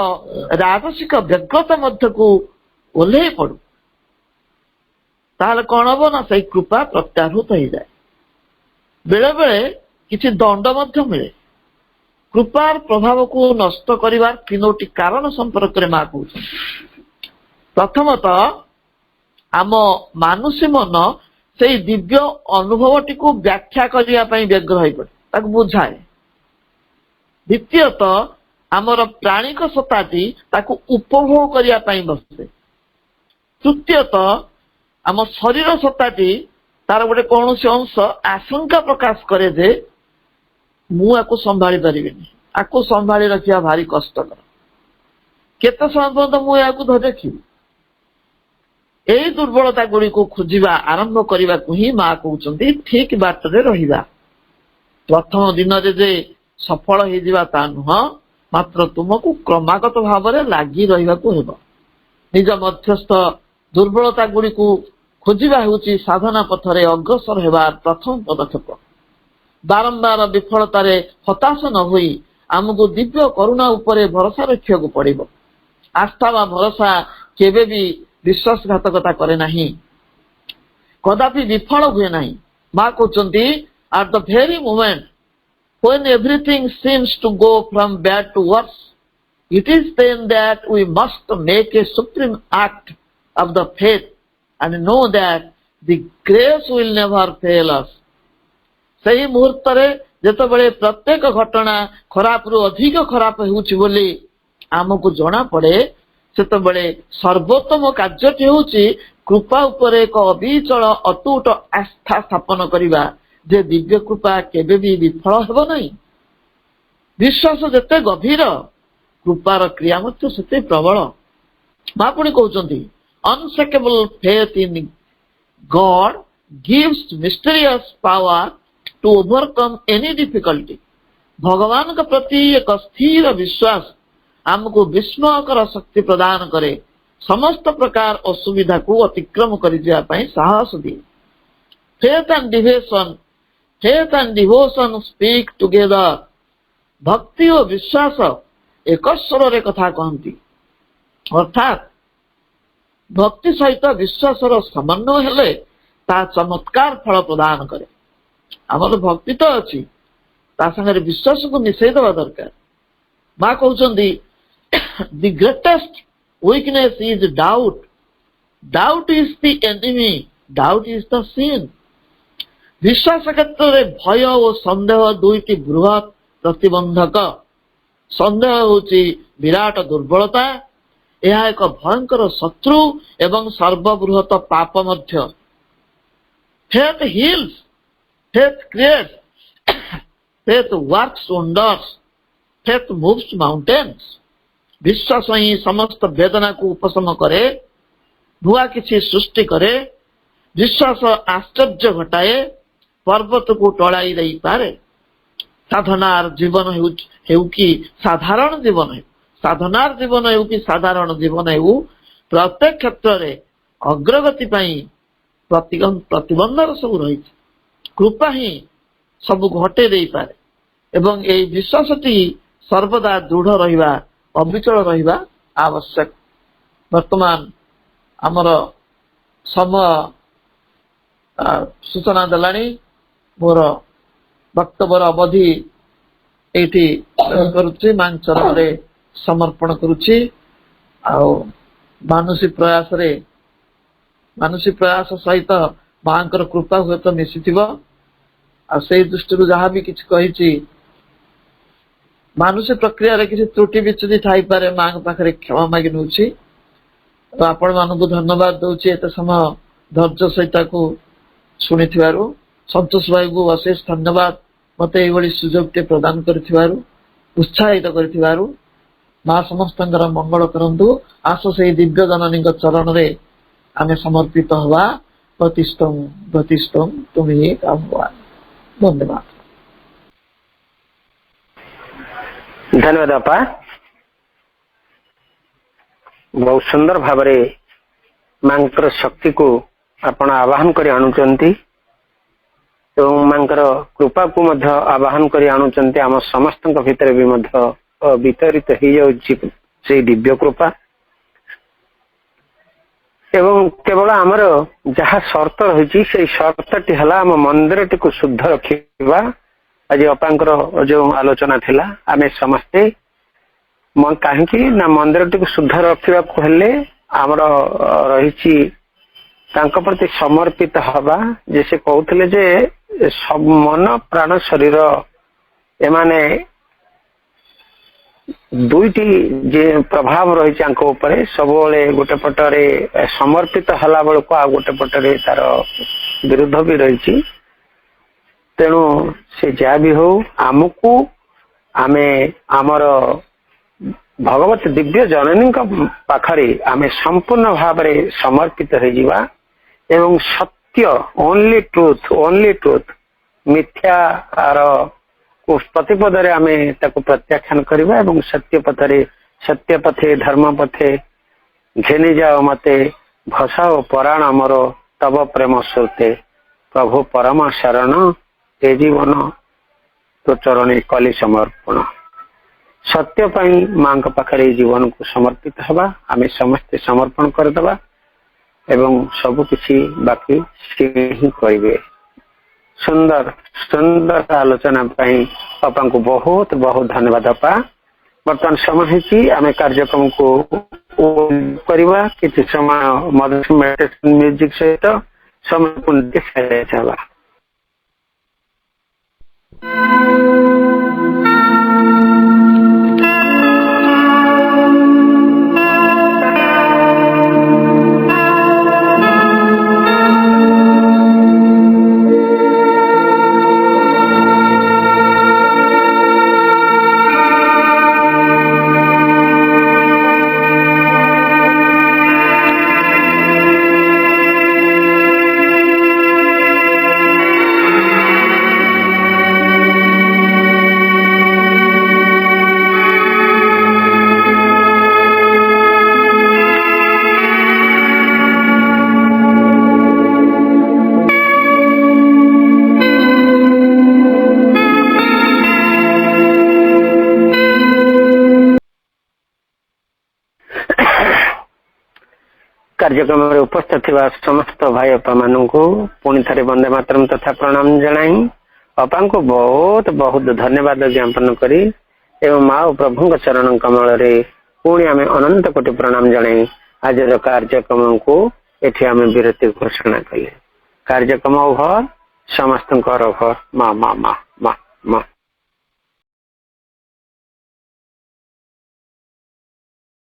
ରାଜସିକ ବ୍ୟଗ୍ରତା ମଧ୍ୟକୁ ଓହ୍ଲେଇ ପଡୁ, ତାହେଲେ କଣ ହବ ନା ସେଇ କୃପା ପ୍ରତ୍ୟାହୃତ ହେଇଯାଏ। ବେଳେ ବେଳେ କିଛି ଦଣ୍ଡ ମଧ୍ୟ ମିଳେ। କୃପାର ପ୍ରଭାବକୁ ନଷ୍ଟ କରିବାର ତିନୋଟି କାରଣ ସମ୍ପର୍କରେ ମା କହୁଛନ୍ତି। ପ୍ରଥମତଃ, ଆମ ମାନୁଷୀ ମନ ସେଇ ଦିବ୍ୟ ଅନୁଭବଟିକୁ ବ୍ୟାଖ୍ୟା କରିବା ପାଇଁ ବ୍ୟଗ୍ର ହୋଇପଡେ, ତାକୁ ବୁଝାଏ। ଦ୍ୱିତୀୟତଃ, ଆମର ପ୍ରାଣିକ ସତ୍ତାଟି ତାକୁ ଉପଭୋଗ କରିବା ପାଇଁ ବସେ। ତୃତୀୟତଃ, ଆମ ଶରୀର ସତ୍ତାଟି ତାର ଗୋଟେ କୌଣସି ଅଂଶ ଆଶଙ୍କା ପ୍ରକାଶ କରେ ଯେ ମୁଁ ଆକୁ ସମ୍ଭାଳି ପାରିବିନି, ଆକୁ ସମ୍ଭାଳି ରଖିବା ଭାରି କଷ୍ଟକର, କେତେ ସମୟ ପର୍ଯ୍ୟନ୍ତ ମୁଁ ଏହାକୁ ଧରି ରଖିବି। ଏହି ଦୁର୍ବଳତା ଗୁଡିକୁ ଖୋଜିବା ଆରମ୍ଭ କରିବାକୁ ହିଁ ମା କହୁଛନ୍ତି ଠିକ ବାଟରେ ରହିବା। ପ୍ରଥମ ଦିନରେ ଯେ ସଫଳ ହେଇଯିବା ତା ନୁହଁ, ମାତ୍ର ତୁମକୁ କ୍ରମାଗତ ଭାବରେ ଲାଗି ରହିବାକୁ ହେବ। ନିଜ ମଧ୍ୟସ୍ଥ ଦୁର୍ବଳତା ଗୁଡିକୁ ଖୋଜିବା ହେଉଛି ସାଧନା ପଥରେ ଅଗ୍ରସର ହେବାର ପ୍ରଥମ ପଦକ୍ଷେପ। ବାରମ୍ବାର ବିଫଳତାରେ ହତାଶ ନ ହୋଇ ଆମକୁ ଦିବ୍ୟ କରୁଣା ଉପରେ ଭରସା ରଖିବାକୁ ପଡିବ। ଆସ୍ଥା ବା ଭରସା କେବେ ବି ବିଶ୍ୱାସଘାତକତା କରେ ନାହିଁ, କଦାପି ବିଫଳ ହୁଏ ନାହିଁ। ମା କହୁଛନ୍ତି, at the very moment when everything seems to go from bad to worse, it is then that we must make a supreme act of the faith and know that the grace will never fail us. ସେହି ମୁହୂର୍ତ୍ତରେ ଯେତେବେଳେ ପ୍ରତ୍ୟେକ ଘଟଣା ଖରାପରୁ ଅଧିକ ଖରାପ ହେଉଛି ବୋଲି ଆମକୁ ଜଣା ପଡେ, ସେତେବେଳେ ସର୍ବୋତ୍ତମ କାର୍ଯ୍ୟଟି ହେଉଛି କୃପା ଉପରେ ଏକ ଅବିଚଳ ଅତୁଟ ଆସ୍ଥା ସ୍ଥାପନ କରିବା ଯେ ଦିବ୍ୟ କୃପା କେବେ ବି ବିଫଳ ହେବ ନାହିଁ। ବିଶ୍ୱାସ ଯେତେ ଗଭୀର, କୃପାର କ୍ରିୟା ମଧ୍ୟ ସେତେ ପ୍ରବଳ। ମା ପୁଣି କହୁଛନ୍ତି, unshakable faith in God gives mysterious power to overcome any difficulty. ଭଗବାନଙ୍କ ପ୍ରତି ଏକ ସ୍ଥିର ବିଶ୍ୱାସ ଆମକୁ ବିସ୍ମୟକର ଶକ୍ତି ପ୍ରଦାନ କରେ, ସମସ୍ତ ପ୍ରକାର ଅସୁବିଧାକୁ ଅତିକ୍ରମ କରିଯିବା ପାଇଁ ସାହସ ଦିଏ। Faith and devotion speak together. ଭକ୍ତି ଓ ବିଶ୍ୱାସ ଏକ ସ୍ୱରରେ କଥା କହନ୍ତି, ଅର୍ଥାତ୍ ଭକ୍ତି ସହିତ ବିଶ୍ୱାସର ସମନ୍ୱୟ ହେଲେ ତାହା ଚମତ୍କାର ଫଳ ପ୍ରଦାନ କରେ। ଆମର ଭକ୍ତି ତ ଅଛି, ତା ସାଙ୍ଗରେ ବିଶ୍ୱାସକୁ ମିଶେଇ ଦେବା ଦରକାର। ମା କହୁଛନ୍ତି, the greatest weakness is doubt. Doubt is the enemy. Doubt is the sin. ବିଶ୍ୱାସ କ୍ଷେତ୍ରରେ ଭୟ ଓ ସନ୍ଦେହ ଦୁଇଟି ବୃହତ୍ ପ୍ରତିବନ୍ଧକ। ସନ୍ଦେହ ହେଉଛି ବିରାଟ ଦୁର୍ବଳତା, ଏହା ଏକ ଭୟଙ୍କର ଶତ୍ରୁ ଏବଂ ସର୍ବବୃହତ ପାପ ମଧ୍ୟ। Faith heals, faith creates, faith works wonders, faith moves mountains. ବିଶ୍ୱାସ ହିଁ ସମସ୍ତ ବେଦନାକୁ ଉପଶମ କରେ, ନୂଆ କିଛି ସୃଷ୍ଟି କରେ। ବିଶ୍ୱାସ ଆଶ୍ଚର୍ଯ୍ୟ ଘଟାଏ, ପର୍ବତକୁ ଟଳାଇ ଦେଇପାରେ। ସାଧନାର ଜୀବନ ହେଉ କି ସାଧାରଣ ଜୀବନ ହେଉ, ସାଧନାର ଜୀବନ ହେଉ କି ସାଧାରଣ ଜୀବନ ହେଉ, ପ୍ରତ୍ୟେକ କ୍ଷେତ୍ରରେ ଅଗ୍ରଗତି ପାଇଁ ପ୍ରତିବନ୍ଧକ ସବୁ ରହିଛି। କୃପା ହିଁ ସବୁ ଘଟେଇ ଦେଇପାରେ ଏବଂ ଏହି ବିଶ୍ୱାସଟି ସର୍ବଦା ଦୃଢ ରହିବା, ଅବିଚଳ ରହିବା ଆବଶ୍ୟକ। ବର୍ତ୍ତମାନ ଆମର ସମୟ ସୂଚନା ଦେଲାଣି। ମୋର ବକ୍ତବ୍ୟର ଅବଧି ଏଇଠି କରୁଛି, ମାଙ୍କ ଚରଣରେ ସମର୍ପଣ କରୁଛି। ଆଉ ମାନୁଷୀ ପ୍ରୟାସ ସହିତ ମାଙ୍କର କୃପା ହୁଏତ ମିଶିଥିବ। ଆଉ ସେଇ ଦୃଷ୍ଟିରୁ ଯାହା ବି କିଛି କହିଛି ମାନୁଷ ପ୍ରକ୍ରିୟାରେ କିଛି ତ୍ରୁଟି ବିଚ୍ୟୁତି ଥାଇପାରେ, ମାଙ୍କ ପାଖରେ କ୍ଷମା ମାଗି ନେଉଛି। ଆପଣ ମାନଙ୍କୁ ଧନ୍ୟବାଦ ଦଉଛି ଏତେ ସମୟ ଧୈର୍ଯ୍ୟ ସହିତ ଶୁଣିଥିବାରୁ। ସନ୍ତୋଷ ଭାଇକୁ ଅଶେଷ ଧନ୍ୟବାଦ ମତେ ଏଇଭଳି ସୁଯୋଗଟେ ପ୍ରଦାନ କରିଥିବାରୁ, ଉତ୍ସାହିତ କରିଥିବାରୁ। ମା ସମସ୍ତଙ୍କର ମଙ୍ଗଳ କରନ୍ତୁ। ଆସ ସେଇ ଦିବ୍ୟ ଜନନୀଙ୍କ ଚରଣରେ ଆମେ ସମର୍ପିତ ହବା। ପ୍ରତିଷ୍ଠମ୍ ପ୍ରତିଷ୍ଠମ୍ ତୁମେ ଭଗବାନ। ଧନ୍ୟବାଦ। ଧନ୍ୟବାଦ ବାପା। ବହୁତ ସୁନ୍ଦର ଭାବରେ ମାଙ୍କର ଶକ୍ତିକୁ ଆପଣ ଆବାହନ କରି ଆଣୁଛନ୍ତି ଏବଂ ମାଙ୍କର କୃପାକୁ ମଧ୍ୟ ଆବାହନ କରି ଆଣୁଛନ୍ତି। ଆମ ସମସ୍ତଙ୍କ ଭିତରେ ବି ମଧ୍ୟ ବିତରିତ ହେଇଯାଉଛି ସେଇ ଦିବ୍ୟ କୃପା। ଏବଂ କେବଳ ଆମର ଯାହା ସର୍ତ୍ତ ରହିଛି ସେଇ ସର୍ତ୍ତଟି ହେଲା ଆମ ମନ୍ଦିରଟିକୁ ଶୁଦ୍ଧ ରଖିବା। ଆଜି ଅପାଙ୍କର ଯୋଉ ଆଲୋଚନା ଥିଲା, ଆମେ ସମସ୍ତେ କାହିଁକି ନା ମନ୍ଦିରଟିକୁ ଶୁଦ୍ଧ ରଖିବାକୁ ହେଲେ ଆମର ରହିଛି ତାଙ୍କ ପ୍ରତି ସମର୍ପିତ ହବା। ଯେ ସେ କହୁଥିଲେ ଯେ ମନ ପ୍ରାଣ ଶରୀର ଏମାନେ ଦୁଇଟି ଯେ ପ୍ରଭାବ ରହିଛି ଆଙ୍କ ଉପରେ, ସବୁବେଳେ ଗୋଟେ ପଟରେ ସମର୍ପିତ ହେଲା ବେଳକୁ ଆଉ ଗୋଟେ ପଟରେ ତାର ବିରୁଦ୍ଧ ବି ରହିଛି। ତେଣୁ ସେ ଯାହା ବି ହଉ, ଆମକୁ ଆମେ ଆମର ଭଗବତ ଦିବ୍ୟ ଜନନୀଙ୍କ ପାଖରେ ଆମେ ସମ୍ପୂର୍ଣ୍ଣ ଭାବରେ ସମର୍ପିତ ହେଇଯିବା ଏବଂ ସତ୍ୟ ଓନ୍ଲି ଟ୍ରୁଥ ମିଥ୍ୟାର ପ୍ରତିପଦରେ ଆମେ ତାକୁ ପ୍ରତ୍ୟାଖ୍ୟାନ କରିବା ଏବଂ ସତ୍ୟ ପଥେ ଧର୍ମ ପଥେ ଘେନି ଯାଅ ମତେ ଭସାଓ ପରାଣ ମୋର ତବ ପ୍ରେମ ସ୍ରୋତେ ପ୍ରଭୁ ପରମ ଶରଣ ଏ ଜୀବନ ତୋ ଚରଣେ କଲି ସମର୍ପଣ। ସତ୍ୟ ପାଇଁ ମାଙ୍କ ପାଖରେ ଏଇ ଜୀବନକୁ ସମର୍ପିତ ହେବା, ଆମେ ସମସ୍ତେ ସମର୍ପଣ କରିଦେବା ଏବଂ ସବୁ କିଛି ବାକି ସେ ହିଁ କରିବେ। ସୁନ୍ଦର ଆଲୋଚନା ପାଇଁ ବାପାଙ୍କୁ ବହୁତ ବହୁତ ଧନ୍ୟବାଦ ବାପା। ବର୍ତ୍ତମାନ ସମୟ ହେଇଛି ଆମେ କାର୍ଯ୍ୟକ୍ରମକୁ କରିବା। କିଛି ସମୟ ମେଡିଟେସନ ମ୍ୟୁଜିକ ସହିତ ସମୟ ହେବା। କାର୍ଯ୍ୟକ୍ରମରେ ଉପସ୍ଥିତ ଥିବା ସମସ୍ତ ଭାଇ ଅପା ମାନଙ୍କୁ ପୁଣି ଥରେ ବନ୍ଦେ ମାତରମ୍ ତଥା ପ୍ରଣାମ ଜଣାଇ ଅପାଙ୍କୁ ବହୁତ ବହୁତ ଧନ୍ୟବାଦ ଜ୍ଞାପନ କରି ଏବଂ ମା ଓ ପ୍ରଭୁଙ୍କ ଚରଣ କମଳରେ ପୁଣି ଆମେ ଅନନ୍ତ କୋଟି ପ୍ରଣାମ ଜଣାଇ ଆଜିର କାର୍ଯ୍ୟକ୍ରମକୁ ଏଠି ଆମେ ବିରତି ଘୋଷଣା କଲେ। କାର୍ଯ୍ୟକ୍ରମ ଓଭର, ସମସ୍ତଙ୍କର ଓଭର। ମା ମା ମା ମା ମା।